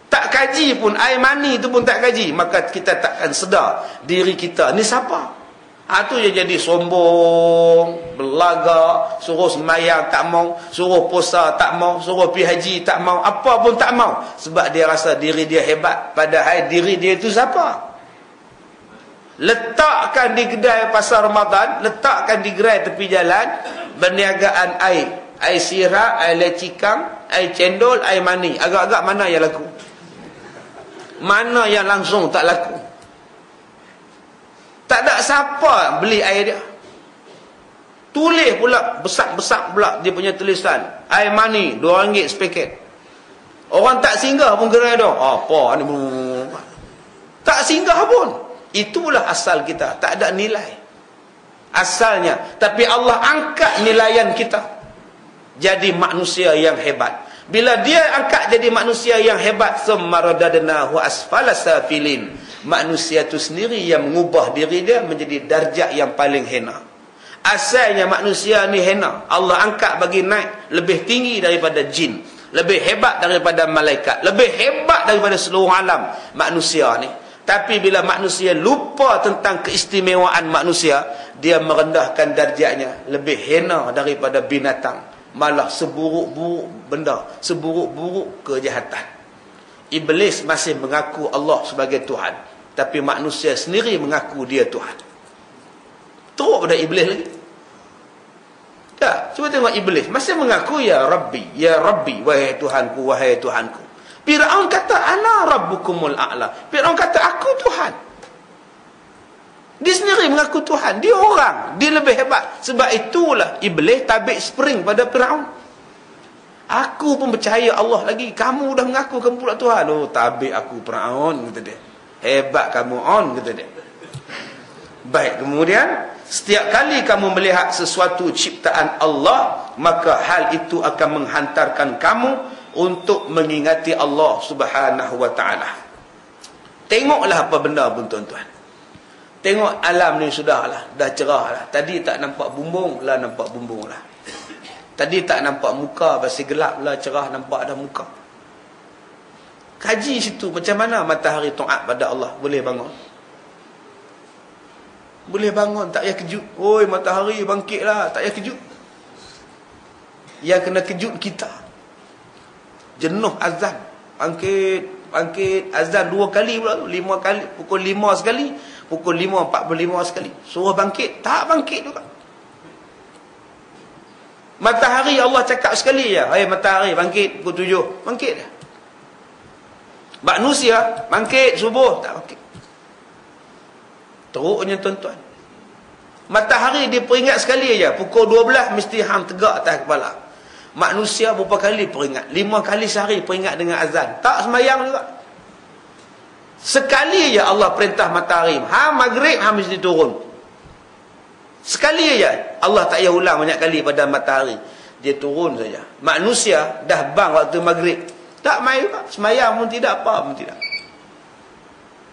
Tak kaji pun, air mani itu pun tak kaji, maka kita takkan sedar diri kita ni siapa. Itu je jadi sombong, belagak, suruh semayang tak mau, suruh puasa tak mau, suruh pergi haji tak mau, apa pun tak mau. Sebab dia rasa diri dia hebat, padahal diri dia itu siapa? Letakkan di kedai pasar Ramadan, letakkan di gerai tepi jalan, berniagaan air. Air sirap, air lecikang, air cendol, air mani. Agak-agak mana yang laku? Mana yang langsung tak laku? Tak ada siapa beli air dia. Tulis pula, besar-besar pula dia punya tulisan. Air mani, RM2 sepaket. Orang tak singgah pun gerai dia. Apa ni? Tak singgah pun. Itulah asal kita. Tak ada nilai asalnya. Tapi Allah angkat nilaian kita jadi manusia yang hebat. Bila dia angkat jadi manusia yang hebat, summa radadnahu asfala safilin, manusia itu sendiri yang mengubah diri dia menjadi darjat yang paling hina. Asalnya manusia ni hina, Allah angkat bagi naik lebih tinggi daripada jin, lebih hebat daripada malaikat, lebih hebat daripada seluruh alam manusia ni. Tapi bila manusia lupa tentang keistimewaan manusia, dia merendahkan darjatnya, lebih hina daripada binatang. Malah seburuk-buruk benda, seburuk-buruk kejahatan. Iblis masih mengaku Allah sebagai Tuhan, tapi manusia sendiri mengaku dia Tuhan. Teruk pada iblis lagi. Tak, cuba tengok iblis masih mengaku ya Rabbi, wahai Tuhanku, wahai Tuhanku. Firaun kata ana rabbukumul a'la. Firaun kata aku Tuhan. Dia sendiri mengaku Tuhan. Dia orang. Dia lebih hebat. Sebab itulah iblis tabik spring pada Firaun. Aku pun percaya Allah lagi. Kamu dah mengaku kamu pula Tuhan. Oh, tabik aku Firaun, kata dia. Hebat kamu on, kata dia. Baik, kemudian setiap kali kamu melihat sesuatu ciptaan Allah, maka hal itu akan menghantarkan kamu untuk mengingati Allah Subhanahu wa ta'ala. Tengoklah apa benda pun tuan-tuan. Tengok alam ni sudahlah, dah cerah lah. Tadi tak nampak bumbung lah, nampak bumbung lah. Tadi tak nampak muka, masih gelap lah, cerah nampak dah muka. Kaji situ macam mana matahari taat pada Allah boleh bangun. Boleh bangun, tak payah kejut. Oi, matahari bangkitlah, tak payah kejut. Yang kena kejut kita. Jenuh azan. Bangkit azan 2 kali pula, 5 kali, pukul 5 sekali, pukul 5.45 sekali. Suruh bangkit, tak bangkit juga. Matahari Allah cakap sekali je, hai matahari bangkit pukul 7, bangkit dah. Manusia bangkit subuh, tak bangkit. Teruknya tuan-tuan. Matahari dia peringat sekali aja, pukul 12 mesti hang tegak atas kepala. Manusia berapa kali peringat? 5 kali sehari peringat dengan azan. Tak semayang juga. Sekali aja Allah perintah matahari, maghrib mesti turun. Sekali aja. Allah tak payah ulang banyak kali pada matahari. Dia turun saja. Manusia dah bang waktu maghrib. Tak mai juga. Semayang pun tidak, apa pun tidak.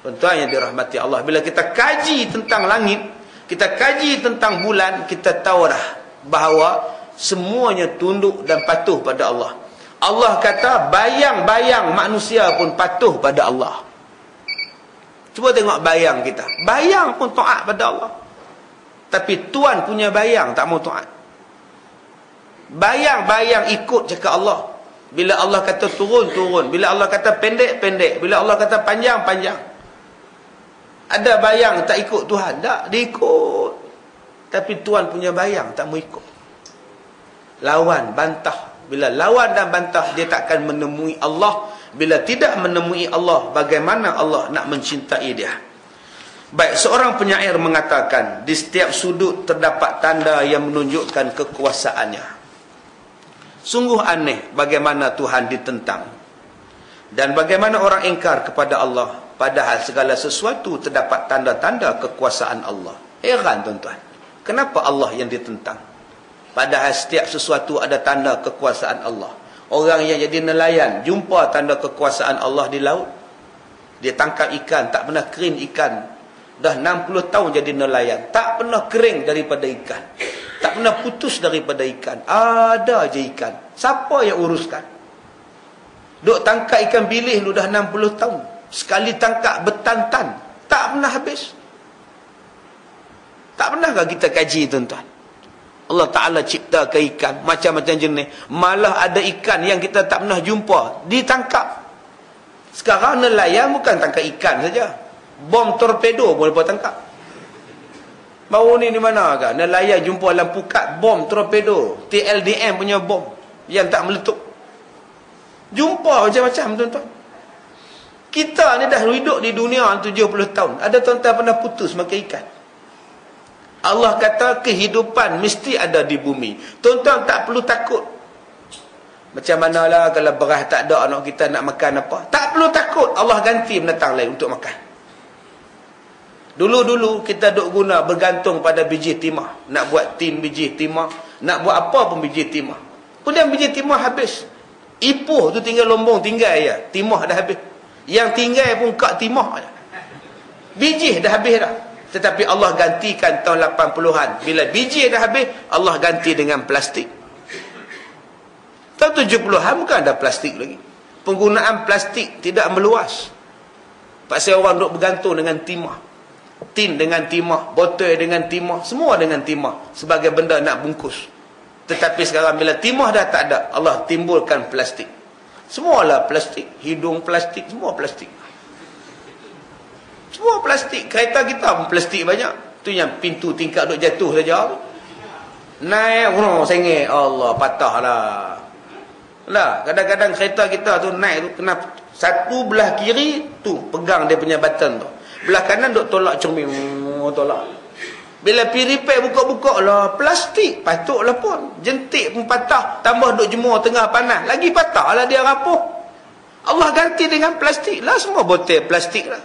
Tuan-tuan yang dirahmati Allah, bila kita kaji tentang langit, kita kaji tentang bulan, kita tahu dah bahawa semuanya tunduk dan patuh pada Allah. Allah kata bayang-bayang manusia pun patuh pada Allah. Cuba tengok bayang kita. Bayang pun taat pada Allah. Tapi Tuhan punya bayang tak mau taat. Bayang-bayang ikut cakap Allah. Bila Allah kata turun, turun. Bila Allah kata pendek, pendek. Bila Allah kata panjang, panjang. Ada bayang tak ikut Tuhan? Tak, dia ikut. Tapi Tuhan punya bayang tak mau ikut. Lawan, bantah. Bila lawan dan bantah, dia takkan menemui Allah. Bila tidak menemui Allah, bagaimana Allah nak mencintai dia? Baik, seorang penyair mengatakan, di setiap sudut terdapat tanda yang menunjukkan kekuasaannya. Sungguh aneh bagaimana Tuhan ditentang. Dan bagaimana orang ingkar kepada Allah, padahal segala sesuatu terdapat tanda-tanda kekuasaan Allah. Heran tuan-tuan, kenapa Allah yang ditentang? Padahal setiap sesuatu ada tanda kekuasaan Allah. Orang yang jadi nelayan jumpa tanda kekuasaan Allah di laut. Dia tangkap ikan, tak pernah kering ikan. Dah 60 tahun jadi nelayan, tak pernah kering daripada ikan. Tak pernah putus daripada ikan. Ada je ikan. Siapa yang uruskan? Duk tangkap ikan bilih lu dah 60 tahun. Sekali tangkap bertantan, tak pernah habis. Tak pernahkah kita kaji tuan-tuan? Allah Ta'ala ciptakan ikan macam-macam jenis. Malah ada ikan yang kita tak pernah jumpa, ditangkap. Sekarang nelayan bukan tangkap ikan saja, bom torpedo boleh buat tangkap. Baru ni di mana kan nelayan jumpa dalam pukat bom torpedo, TLDM punya bom yang tak meletup. Jumpa macam-macam tuan-tuan. Kita ni dah hidup di dunia 70 tahun. Ada tuan-tuan pernah putus makan ikan? Allah kata kehidupan mesti ada di bumi. Tuan-tuan tak perlu takut. Macam manalah kalau beras tak ada, anak kita nak makan apa? Tak perlu takut. Allah ganti binatang lain untuk makan. Dulu-dulu kita duk guna bergantung pada biji timah. Nak buat tin biji timah, nak buat apa pun biji timah. Kemudian biji timah habis. Ipuh tu tinggal lombong, tinggal ya. Timah dah habis. Yang tinggal pun kak timah je. Biji dah habis dah. Tetapi Allah gantikan tahun 80-an. Bila biji dah habis, Allah ganti dengan plastik. Tahun 70-an bukan ada plastik lagi. Penggunaan plastik tidak meluas. Pasal orang duk bergantung dengan timah. Tin dengan timah, botol dengan timah, semua dengan timah sebagai benda nak bungkus. Tetapi sekarang bila timah dah tak ada, Allah timbulkan plastik. Semualah plastik, hidung plastik, semua plastik. Semua plastik. Kereta kita pun plastik banyak. Tu yang pintu tingkap duk jatuh saja. Naik, sengit, Allah, patah lah. Lah, kadang-kadang kereta kita tu naik tu kena satu belah kiri tu pegang dia punya button tu. Belah kanan duk tolak cermin, tolak. Bila pergi repair buka-buka lah plastik, patutlah pun. Jentik pun patah, tambah duk jemur tengah panas, lagi patah lah dia rapuh. Allah ganti dengan plastik lah, semua botol plastik lah.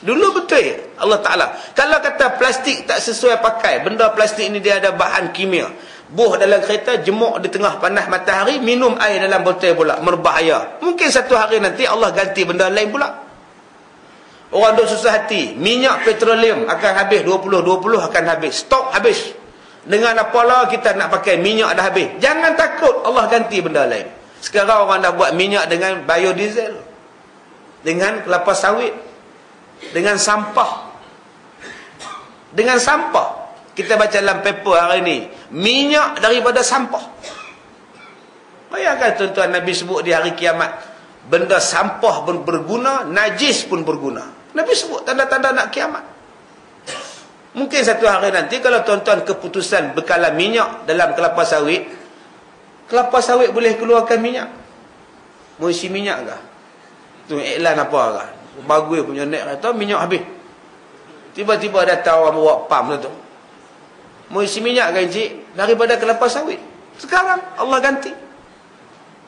Dulu betul Allah Ta'ala kalau kata plastik tak sesuai pakai, benda plastik ni dia ada bahan kimia, buh dalam kereta, jemuk di tengah panas matahari, minum air dalam botol pula, berbahaya. Mungkin satu hari nanti Allah ganti benda lain pula. Orang duk susah hati, minyak petroleum akan habis, 2020 akan habis, stok habis. Dengan apalah kita nak pakai minyak dah habis? Jangan takut, Allah ganti benda lain. Sekarang orang dah buat minyak dengan biodiesel, dengan kelapa sawit, dengan sampah. Dengan sampah. Kita baca dalam paper hari ni, minyak daripada sampah. Bayangkan tuan-tuan, Nabi sebut di hari kiamat, benda sampah pun berguna, najis pun berguna. Nabi sebut tanda-tanda nak kiamat. Mungkin satu hari nanti kalau tuan-tuan keputusan bekalan minyak dalam kelapa sawit, Kelapa sawit boleh keluarkan minyak. Mau isi minyak ke? Tu iklan apa ke? Bagus punya net kata minyak habis. Tiba-tiba datang orang bawa pam tu. Mau isi minyak kan cik? Daripada kelapa sawit. Sekarang Allah ganti.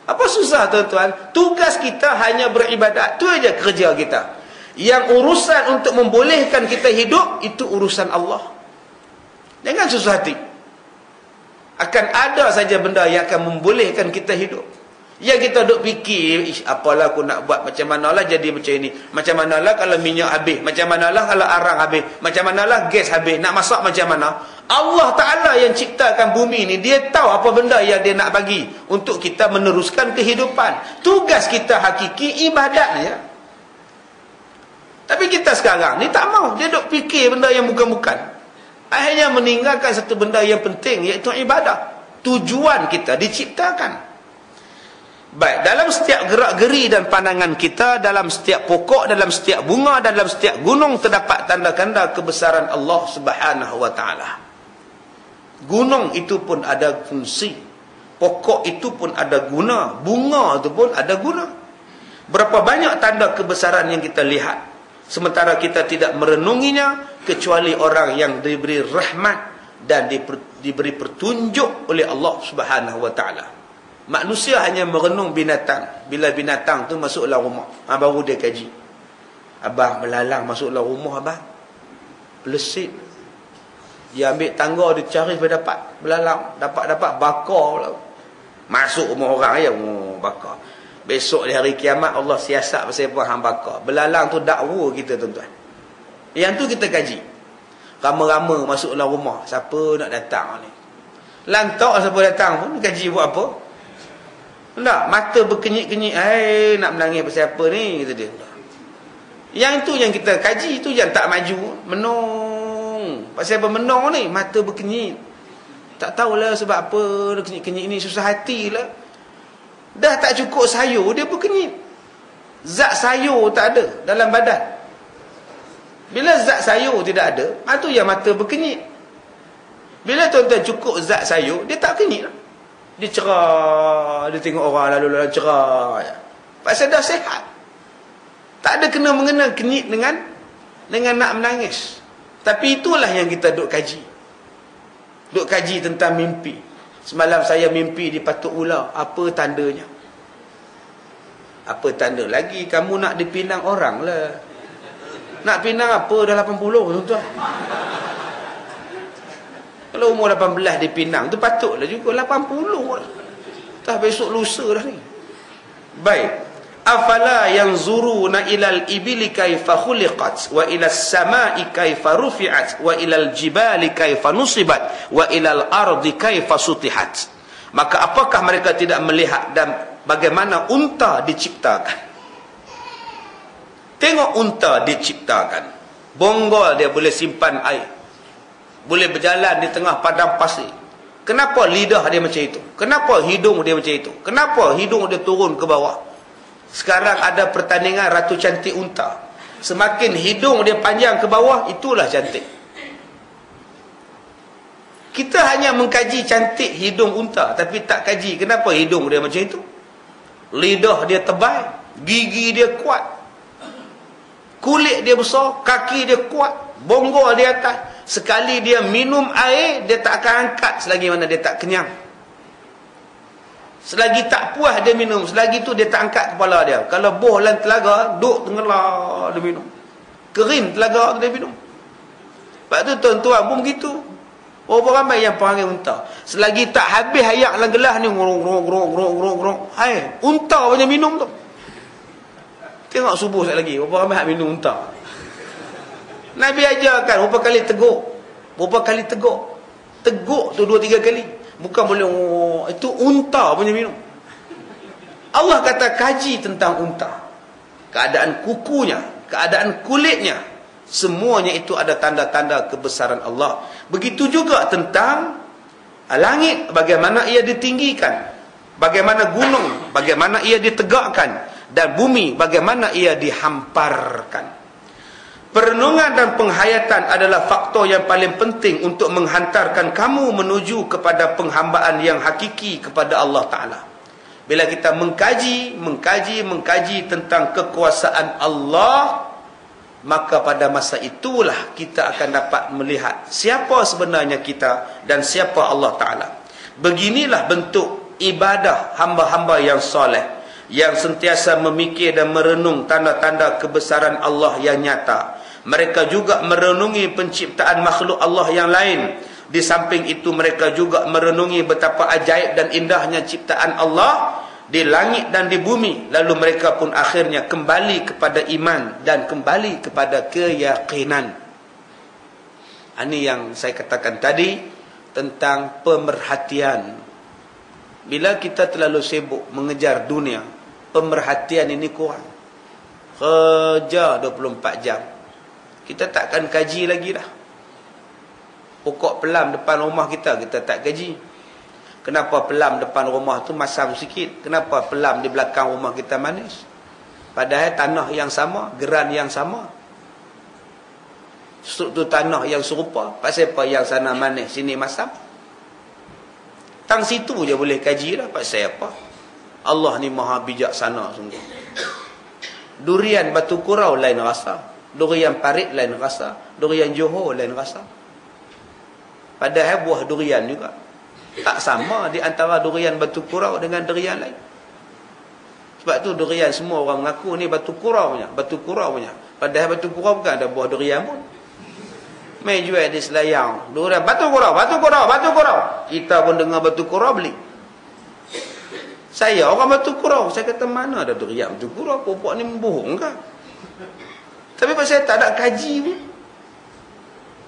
Apa susah tuan-tuan? Tugas kita hanya beribadat. Itu aja kerja kita. Yang urusan untuk membolehkan kita hidup, itu urusan Allah. Jangan susah hati. Akan ada saja benda yang akan membolehkan kita hidup. Yang kita duk fikir, apalah aku nak buat, macam manalah jadi macam ini. Macam manalah kalau minyak habis. Macam manalah kalau arang habis. Macam manalah gas habis. Nak masak macam mana? Allah Ta'ala yang ciptakan bumi ni, dia tahu apa benda yang dia nak bagi untuk kita meneruskan kehidupan. Tugas kita hakiki ibadatnya. Tapi kita sekarang ni tak mau. Dia duk fikir benda yang bukan-bukan. Akhirnya meninggalkan satu benda yang penting, iaitu ibadah. Tujuan kita diciptakan. Baik, dalam setiap gerak-geri dan pandangan kita, dalam setiap pokok, dalam setiap bunga, dalam setiap gunung, terdapat tanda-tanda kebesaran Allah Subhanahu wa Ta'ala. Gunung itu pun ada fungsi. Pokok itu pun ada guna. Bunga itu pun ada guna. Berapa banyak tanda kebesaran yang kita lihat, sementara kita tidak merenunginya, kecuali orang yang diberi rahmat dan diberi petunjuk oleh Allah Subhanahu wa Ta'ala. Manusia hanya merenung binatang. Bila binatang tu masuk dalam rumah, baru dia kaji. Abang melalang masuk dalam rumah abang, pelesit. Dia ambil tangga, dia cari sampai dapat. Belalang, dapat bakar pula. Masuk rumah orang ya, bakar. Besok di hari kiamat Allah siasat pasal apa hang bakar. Belalang tu dakwa kita tuan-tuan. Yang tu kita kaji. Rama-rama masuk dalam rumah, siapa nak datang ni? Lantak siapa datang pun kaji buat apa? Tak, mata berkenyit-kenyit, nak menangis pasal apa ni, kata dia. Yang tu yang kita kaji, tu yang tak maju. Menung. Pasal apa menung ni? Mata berkenyit. Tak tahulah sebab apa dia kenyit-kenyit ni, susah hatilah. Dah tak cukup sayur, dia berkenyit. Zat sayur tak ada dalam badan. Bila zat sayur tidak ada, itu yang mata berkenyit. Bila tuan-tuan cukup zat sayur, dia tak kenyit lah. Dia cerah, dia tengok orang lalu-lalu cerah. Pasal dah sihat. Tak ada kena-mengena kenyit dengan nak menangis. Tapi itulah yang kita duk kaji. Duk kaji tentang mimpi. Semalam saya mimpi di Patuk Ular. Apa tandanya? Apa tanda? Lagi kamu nak dipinang orang lah. Nak pinang apa dah 80 tuan-tuan. Kalau umur 18 dipinang tu patutlah juga 80 lah. Dah besok lusa dah ni. Baik. Afala yanzuruna ilal ibili kaifa khuliqat wa ilas samai kaifa rufi'at wa ilal jibali kaifa nusibat wa ilal ardi kaifa sutihat. Maka apakah mereka tidak melihat dan bagaimana unta diciptakan? Tengok unta diciptakan. Bonggol dia boleh simpan air. Boleh berjalan di tengah padang pasir. Kenapa lidah dia macam itu? Kenapa hidung dia macam itu? Kenapa hidung dia turun ke bawah? Sekarang ada pertandingan Ratu Cantik Unta. Semakin hidung dia panjang ke bawah, itulah cantik. Kita hanya mengkaji cantik hidung unta, tapi tak kaji kenapa hidung dia macam itu. Lidah dia tebal, gigi dia kuat, kulit dia besar, kaki dia kuat, bonggol di atas. Sekali dia minum air, dia tak akan angkat selagi mana dia tak kenyang. Selagi tak puas dia minum, selagi tu dia tak angkat kepala dia. Kalau boh dalam telaga, duk tenggelam dia minum. Kering telaga tu dia minum. Sebab tu tuan-tuan pun begitu. Berapa ramai yang panggil unta. Selagi tak habis ayak dalam gelas ni, grong. Hai, unta banyak minum tu. Tengok subuh sekali lagi, berapa ramai minum unta. Nabi ajarkan berapa kali tegur. Berapa kali tegur. Tegur tu 2-3 kali. Bukan boleh, itu unta punya minum. Allah kata kaji tentang unta. Keadaan kukunya, keadaan kulitnya. Semuanya itu ada tanda-tanda kebesaran Allah. Begitu juga tentang langit, bagaimana ia ditinggikan. Bagaimana gunung, bagaimana ia ditegakkan. Dan bumi, bagaimana ia dihamparkan. Perenungan dan penghayatan adalah faktor yang paling penting untuk menghantarkan kamu menuju kepada penghambaan yang hakiki kepada Allah Ta'ala. Bila kita mengkaji tentang kekuasaan Allah, maka pada masa itulah kita akan dapat melihat siapa sebenarnya kita dan siapa Allah Ta'ala. Beginilah bentuk ibadah hamba-hamba yang soleh, yang sentiasa memikir dan merenung tanda-tanda kebesaran Allah yang nyata. Mereka juga merenungi penciptaan makhluk Allah yang lain. Di samping itu mereka juga merenungi betapa ajaib dan indahnya ciptaan Allah di langit dan di bumi. Lalu mereka pun akhirnya kembali kepada iman dan kembali kepada keyakinan. Ini yang saya katakan tadi tentang pemerhatian. Bila kita terlalu sibuk mengejar dunia, pemerhatian ini kurang. Kerja 24 jam. Kita takkan kaji lagi dah. Pokok pelam depan rumah kita tak kaji. Kenapa pelam depan rumah tu masam sikit? Kenapa pelam di belakang rumah kita manis? Padahal tanah yang sama, geran yang sama, struktur tanah yang serupa. Pasal apa yang sana manis, sini masam? Tang situ je boleh kaji lah. Pasal apa? Allah ni maha bijaksana sungguh. Durian Batu Kurau lain rasa, durian Parit lain rasa, durian Johor lain rasa. Padahal buah durian juga tak sama di antara durian Batu Kurau dengan durian lain. Sebab tu durian semua orang mengaku ni Batu Kurau punya, Batu Kurau punya. Padahal Batu Kurau bukan ada buah durian pun. Mai jual di Selayang durian Batu Kurau, Batu Kurau, Batu Kurau. Kita pun dengar Batu Kurau beli. Saya orang Batu Kurau, saya kata mana ada durian Batu Kurau, pokok ni membohong ke? Tapi pasal tak ada kaji pun.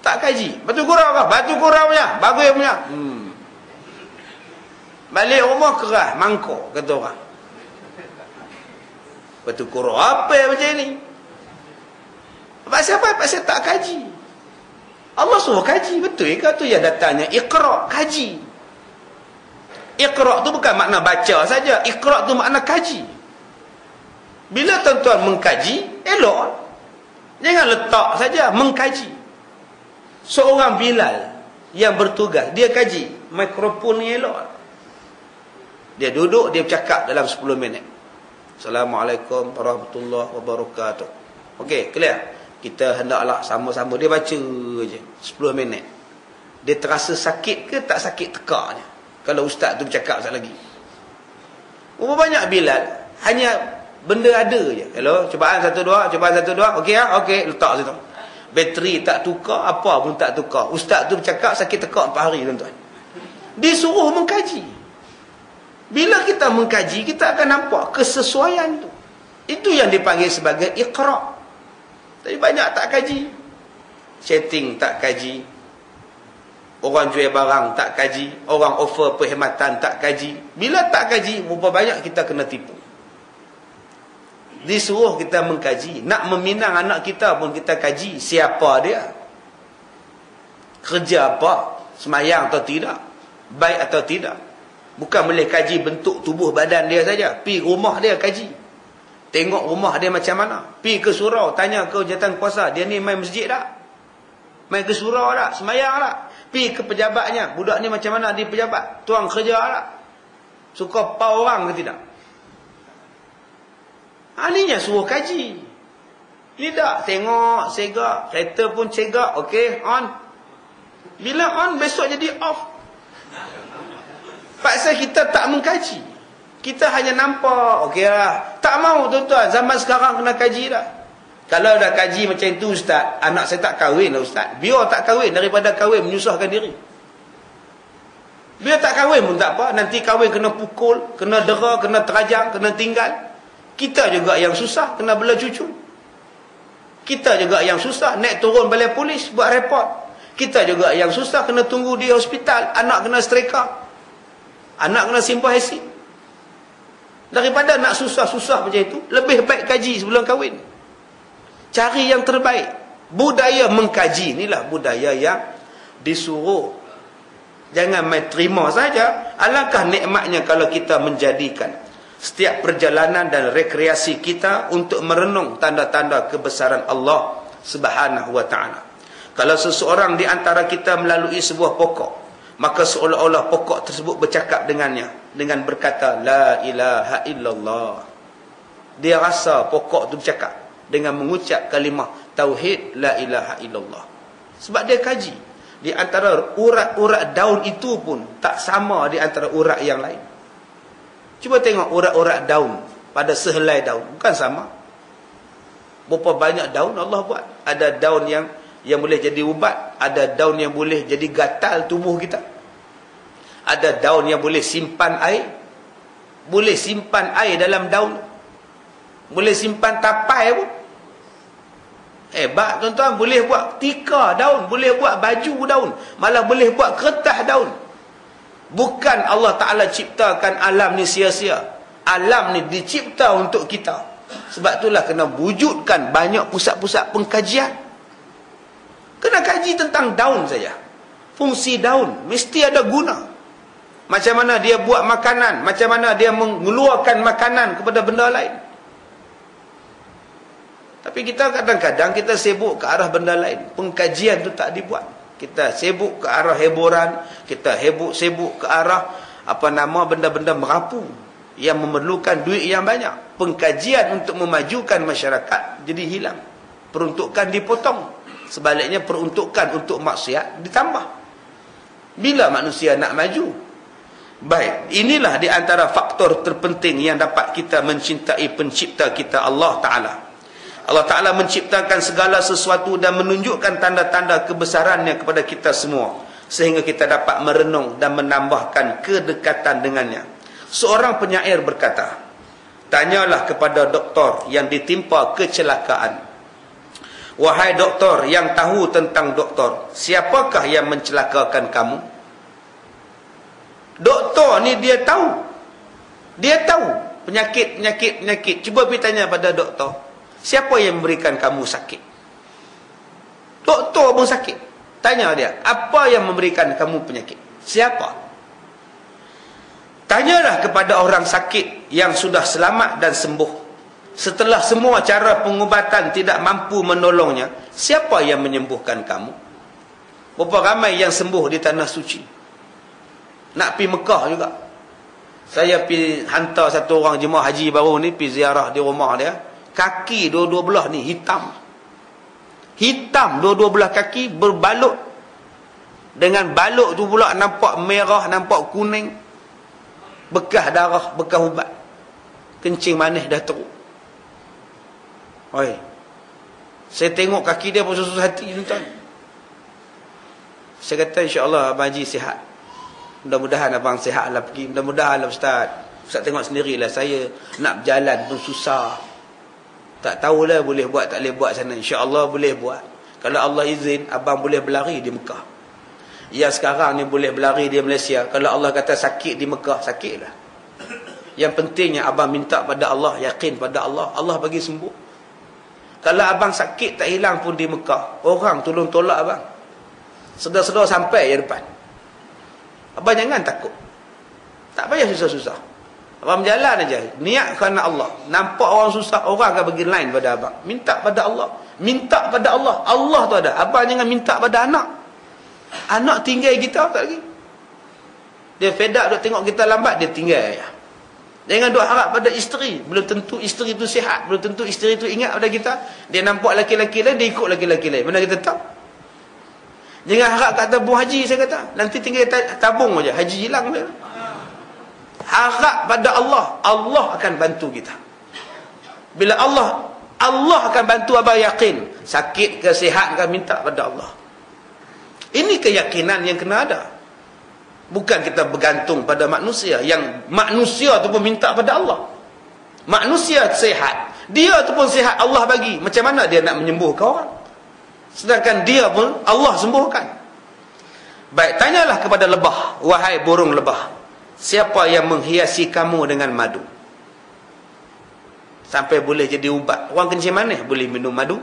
Tak kaji. Batu Kurau ke? Batu Kurau punya, bagus punya. Balik rumah keras, mangkuk, kata orang. Batu Kurau apa macam ni? Pasal apa? Pasal tak kaji. Allah suruh kaji, betul ke? Tu yang datangnya Iqra, kaji. Iqra tu bukan makna baca saja. Iqra tu makna kaji. Bila tuan-tuan mengkaji, elok. Jangan letak saja, mengkaji. Seorang Bilal yang bertugas, dia kaji. Mikrofon ni elok. Dia duduk, dia bercakap dalam 10 minit. Assalamualaikum warahmatullahi wabarakatuh. Okey, clear? Kita hendaklah sama-sama. Dia baca je 10 minit. Dia terasa sakit ke tak sakit tekaknya kalau ustaz tu bercakap sekali lagi? Berapa banyak Bilal? Hanya benda ada je. Hello, cubaan 1 2, cubaan 1 2. Okey ah, okey, letak situ. Bateri tak tukar, apa pun tak tukar. Ustaz tu bercakap sakit tekak 4 hari, tuan-tuan. Disuruh mengkaji. Bila kita mengkaji, kita akan nampak kesesuaian tu. Itu yang dipanggil sebagai Iqra. Tapi banyak tak kaji. Chatting tak kaji. Orang jual barang tak kaji. Orang offer perkhidmatan tak kaji. Bila tak kaji, berapa banyak kita kena tipu. Disuruh kita mengkaji. Nak meminang anak kita pun kita kaji. Siapa dia? Kerja apa? Semayang atau tidak? Baik atau tidak? Bukan boleh kaji bentuk tubuh badan dia saja. Pi rumah dia kaji. Tengok rumah dia macam mana. Pi ke surau, tanya ke jawatan kuasa, dia ni main masjid tak? Main ke surau tak? Semayang tak? Pi ke pejabatnya, budak ni macam mana di pejabat? Tuang kerja tak? Suka pau orang ke tidak? Ininya suruh kaji. Tidak, tengok, segak, kereta pun cegak, okey, on. Bila on, besok jadi off. Pasal kita tak mengkaji. Kita hanya nampak, okeylah. Tak mau tuan-tuan, zaman sekarang kena kaji dah. Kalau dah kaji macam itu ustaz, anak saya tak kahwin lah ustaz. Biar tak kahwin daripada kahwin menyusahkan diri. Biar tak kahwin pun tak apa, nanti kahwin kena pukul, kena dera, kena terajang, kena tinggal. Kita juga yang susah kena bela cucu. Kita juga yang susah naik turun balai polis buat report. Kita juga yang susah kena tunggu di hospital, anak kena streka. Anak kena simpah asid. Daripada nak susah-susah macam itu, lebih baik kaji sebelum kahwin. Cari yang terbaik. Budaya mengkaji inilah budaya yang disuruh. Jangan main terima saja. Alangkah nikmatnya kalau kita menjadikan setiap perjalanan dan rekreasi kita untuk merenung tanda-tanda kebesaran Allah Subhanahu wa ta'ala. Kalau seseorang di antara kita melalui sebuah pokok, maka seolah-olah pokok tersebut bercakap dengannya dengan berkata la ilaha illallah. Dia rasa pokok itu bercakap dengan mengucap kalimah tauhid la ilaha illallah. Sebab dia kaji di antara urat-urat daun itu pun tak sama di antara urat yang lain. Cuba tengok urat-urat daun pada sehelai daun, bukan sama. Berapa banyak daun Allah buat. Ada daun yang boleh jadi ubat, ada daun yang boleh jadi gatal tubuh kita. Ada daun yang boleh simpan air. Boleh simpan air dalam daun. Boleh simpan tapai pun. Hebat tuan-tuan, boleh buat tikar daun, boleh buat baju daun, malah boleh buat kertas daun. Bukan Allah Ta'ala ciptakan alam ni sia-sia. Alam ni dicipta untuk kita. Sebab itulah kena wujudkan banyak pusat-pusat pengkajian. Kena kaji tentang daun saja. Fungsi daun mesti ada guna. Macam mana dia buat makanan, macam mana dia mengeluarkan makanan kepada benda lain. Tapi kita kadang-kadang kita sibuk ke arah benda lain. Pengkajian tu tak dibuat. Kita sibuk ke arah hiburan, kita sibuk ke arah benda-benda merapu yang memerlukan duit yang banyak. Pengkajian untuk memajukan masyarakat jadi hilang. Peruntukan dipotong. Sebaliknya peruntukan untuk maksiat ditambah. Bila manusia nak maju? Baik, inilah di antara faktor terpenting yang dapat kita mencintai pencipta kita Allah Ta'ala. Allah Ta'ala menciptakan segala sesuatu dan menunjukkan tanda-tanda kebesarannya kepada kita semua, sehingga kita dapat merenung dan menambahkan kedekatan dengannya. Seorang penyair berkata, tanyalah kepada doktor yang ditimpa kecelakaan. Wahai doktor yang tahu tentang doktor, siapakah yang mencelakakan kamu? Doktor ni dia tahu. Dia tahu penyakit. Cuba pergi tanya pada doktor, siapa yang memberikan kamu sakit? Doktor pun sakit. Tanya dia, apa yang memberikan kamu penyakit? Siapa? Tanyalah kepada orang sakit yang sudah selamat dan sembuh. Setelah semua cara pengubatan tidak mampu menolongnya, siapa yang menyembuhkan kamu? Berapa ramai yang sembuh di tanah suci? Nak pergi Mekah juga. Saya pergi hantar satu orang jemaah haji baru ni pergi ziarah di rumah dia. Kaki dua-dua belah ni hitam. Hitam dua-dua belah kaki berbalut. Dengan balut tu pula nampak merah, nampak kuning. Bekas darah, bekas ubat. Kencing manis dah teruk. Oi. Saya tengok kaki dia pun susah hati tuan. Saya kata insya-Allah Abang Haji sihat. Mudah-mudahan abang sihat lah pergi. Mudah-mudahan lah Ustaz. Ustaz tengok sendirilah saya nak berjalan pun susah. Tak tahulah boleh buat tak boleh buat sana. InsyaAllah boleh buat. Kalau Allah izin, abang boleh berlari di Mekah. Yang sekarang ni boleh berlari di Malaysia. Kalau Allah kata sakit di Mekah, sakitlah. Yang pentingnya abang minta pada Allah, yakin pada Allah, Allah bagi sembuh. Kalau abang sakit tak hilang pun di Mekah, orang tolong tolak abang. Sedar-sedar sampai je depan. Abang jangan takut. Tak payah susah-susah. Abang berjalan aja. Niat kerana Allah. Nampak orang susah, orang akan bagi line pada abang. Minta pada Allah. Minta pada Allah. Allah tu ada. Abang jangan minta pada anak. Anak tinggal kita tak lagi. Dia fed up duk tengok kita lambat, dia tinggal ya. Jangan duk harap pada isteri. Belum tentu isteri tu sihat. Belum tentu isteri tu ingat pada kita. Dia nampak laki-laki lain, dia ikut laki-laki lain. Mana kita tahu? Jangan harap kat tabung haji, saya kata. Nanti tinggal tabung aja, haji hilang. Harap pada Allah, Allah akan bantu kita. Bila Allah akan bantu abang yakin. Sakit ke sihat ke minta pada Allah. Ini keyakinan yang kena ada. Bukan kita bergantung pada manusia. Yang manusia tu pun minta pada Allah. Manusia sihat. Dia tu pun sihat Allah bagi. Macam mana dia nak menyembuhkan orang? Sedangkan dia pun Allah sembuhkan. Baik, tanyalah kepada lebah. Wahai burung lebah, siapa yang menghiasi kamu dengan madu? Sampai boleh jadi ubat. Orang kencing manis boleh minum madu.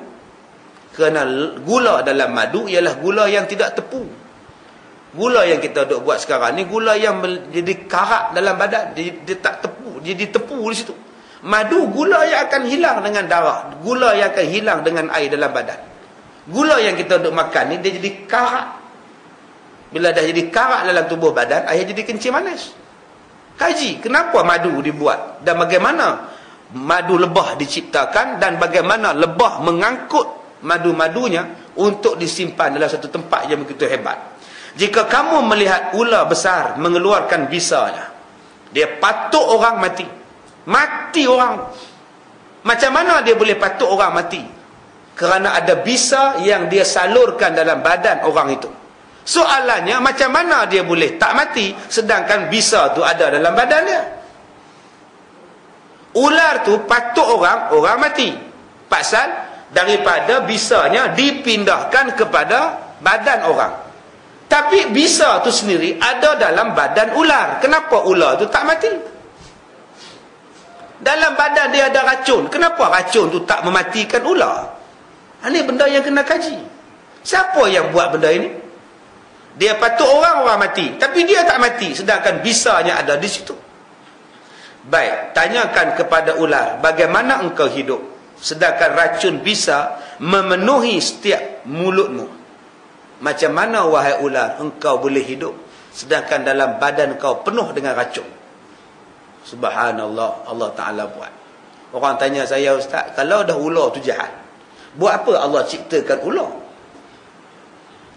Kerana gula dalam madu ialah gula yang tidak tepu. Gula yang kita duk buat sekarang ni gula yang jadi karat dalam badan. Dia tak tepu, jadi tepu di situ. Madu gula yang akan hilang dengan darah, gula yang akan hilang dengan air dalam badan. Gula yang kita duk makan ni, dia jadi karat. Bila dah jadi karat dalam tubuh badan, akhirnya jadi kencing manis. Kaji, kenapa madu dibuat? Dan bagaimana madu lebah diciptakan, dan bagaimana lebah mengangkut madu-madunya untuk disimpan dalam satu tempat yang begitu hebat. Jika kamu melihat ular besar mengeluarkan bisanya, dia patuk orang mati. Mati orang. Macam mana dia boleh patuk orang mati? Kerana ada bisa yang dia salurkan dalam badan orang itu. Soalannya, macam mana dia boleh tak mati sedangkan bisa tu ada dalam badan dia? Ular tu patuk orang mati. Pasal daripada bisanya dipindahkan kepada badan orang. Tapi bisa tu sendiri ada dalam badan ular. Kenapa ular tu tak mati? Dalam badan dia ada racun. Kenapa racun tu tak mematikan ular? Ini benda yang kena kaji. Siapa yang buat benda ini? Dia patuk orang mati, tapi dia tak mati sedangkan bisanya ada di situ. Baik, tanyakan kepada ular, bagaimana engkau hidup sedangkan racun bisa memenuhi setiap mulutmu? Macam mana wahai ular engkau boleh hidup sedangkan dalam badan kau penuh dengan racun? Subhanallah, Allah Ta'ala buat. Orang tanya saya, Ustaz, kalau dah ular tu jahat, buat apa Allah ciptakan ular?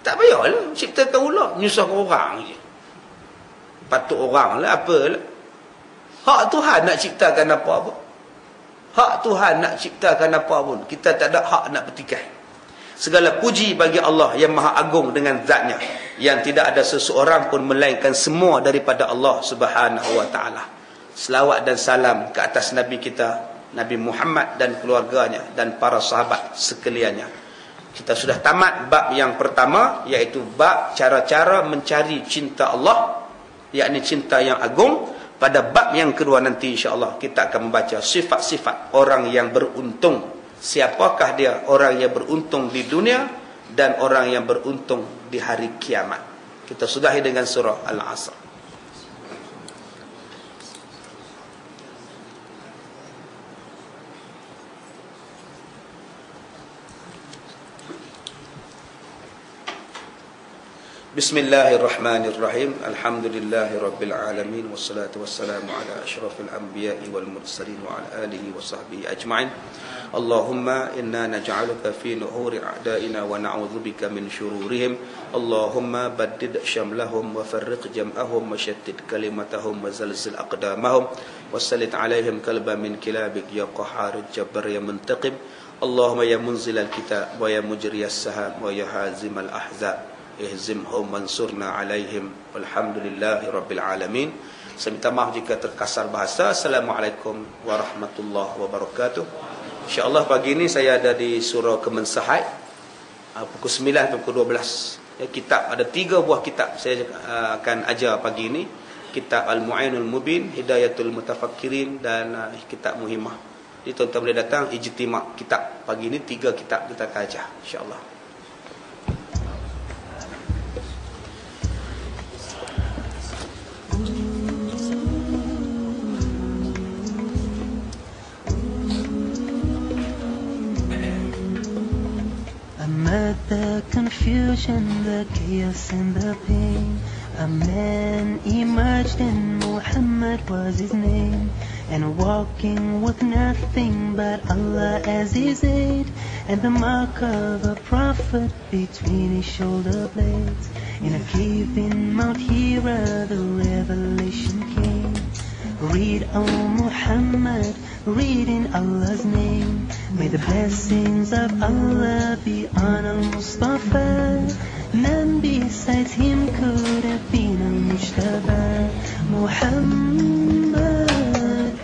Tak payahlah ciptakan ular, menyusahkan orang je. Patuk orang lah, apalah. Hak Tuhan nak ciptakan apa-apa. Hak Tuhan nak ciptakan apa pun, kita tak ada hak nak petikai. Segala puji bagi Allah yang maha agung dengan zatnya, yang tidak ada seseorang pun melainkan semua daripada Allah Subhanahu wa ta'ala. Selawat dan salam ke atas Nabi kita, Nabi Muhammad dan keluarganya dan para sahabat sekaliannya. Kita sudah tamat bab yang pertama, iaitu bab cara-cara mencari cinta Allah, yakni cinta yang agung. Pada bab yang kedua nanti insya-Allah kita akan membaca sifat-sifat orang yang beruntung. Siapakah dia orang yang beruntung di dunia dan orang yang beruntung di hari kiamat. Kita sudahi dengan surah Al-Asr. Bismillahirrahmanirrahim. Alhamdulillahi rabbil alamin, wassalatu wassalamu ala asyrafil anbiya'i wal mursalin wa ala alihi wa sahbihi ajma'in. Allahumma inna naj'aluka fi nuhuri a'da'ina wa na'udzubika min syururihim. Allahumma baddid syamlahum wa farriq jam'ahum wa syattid kalimatahum wa zalzil aqdamahum wa sallit alaihim kalba min kilabik ya qahhar jabbar ya muntaqim. Allahumma ya munzilal kitab wa ya mujriyas sahab wa ya hazimal ahzab ihzimhum mansurna alaihim walhamdulillahi rabbil alamin. Saya minta maaf jika terkasar bahasa. Assalamualaikum warahmatullahi wabarakatuh. InsyaAllah pagi ini saya ada di surau Kemensahat pukul 9 sampai pukul 12. Kitab, ada 3 buah kitab saya akan ajar pagi ini. Kitab Al-Mu'inul Mubin, Hidayatul Mutafakkirin, dan kitab Muhimmah. Jadi tuan-tuan boleh datang ijtima' kitab. Pagi ini 3 kitab kita akan ajar insyaAllah. Amid the confusion, the chaos and the pain, a man emerged and Muhammad was his name. And walking with nothing but Allah as his aid, and the mark of a prophet between his shoulder blades. In a cave in Mount Hira the revelation came. Read, O Muhammad, read in Allah's name. May the blessings of Allah be on Al-Mustafa. None besides him could have been Al-Mujtaba. Muhammad,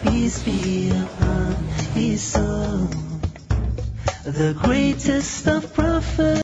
peace be upon his soul, the greatest of prophets.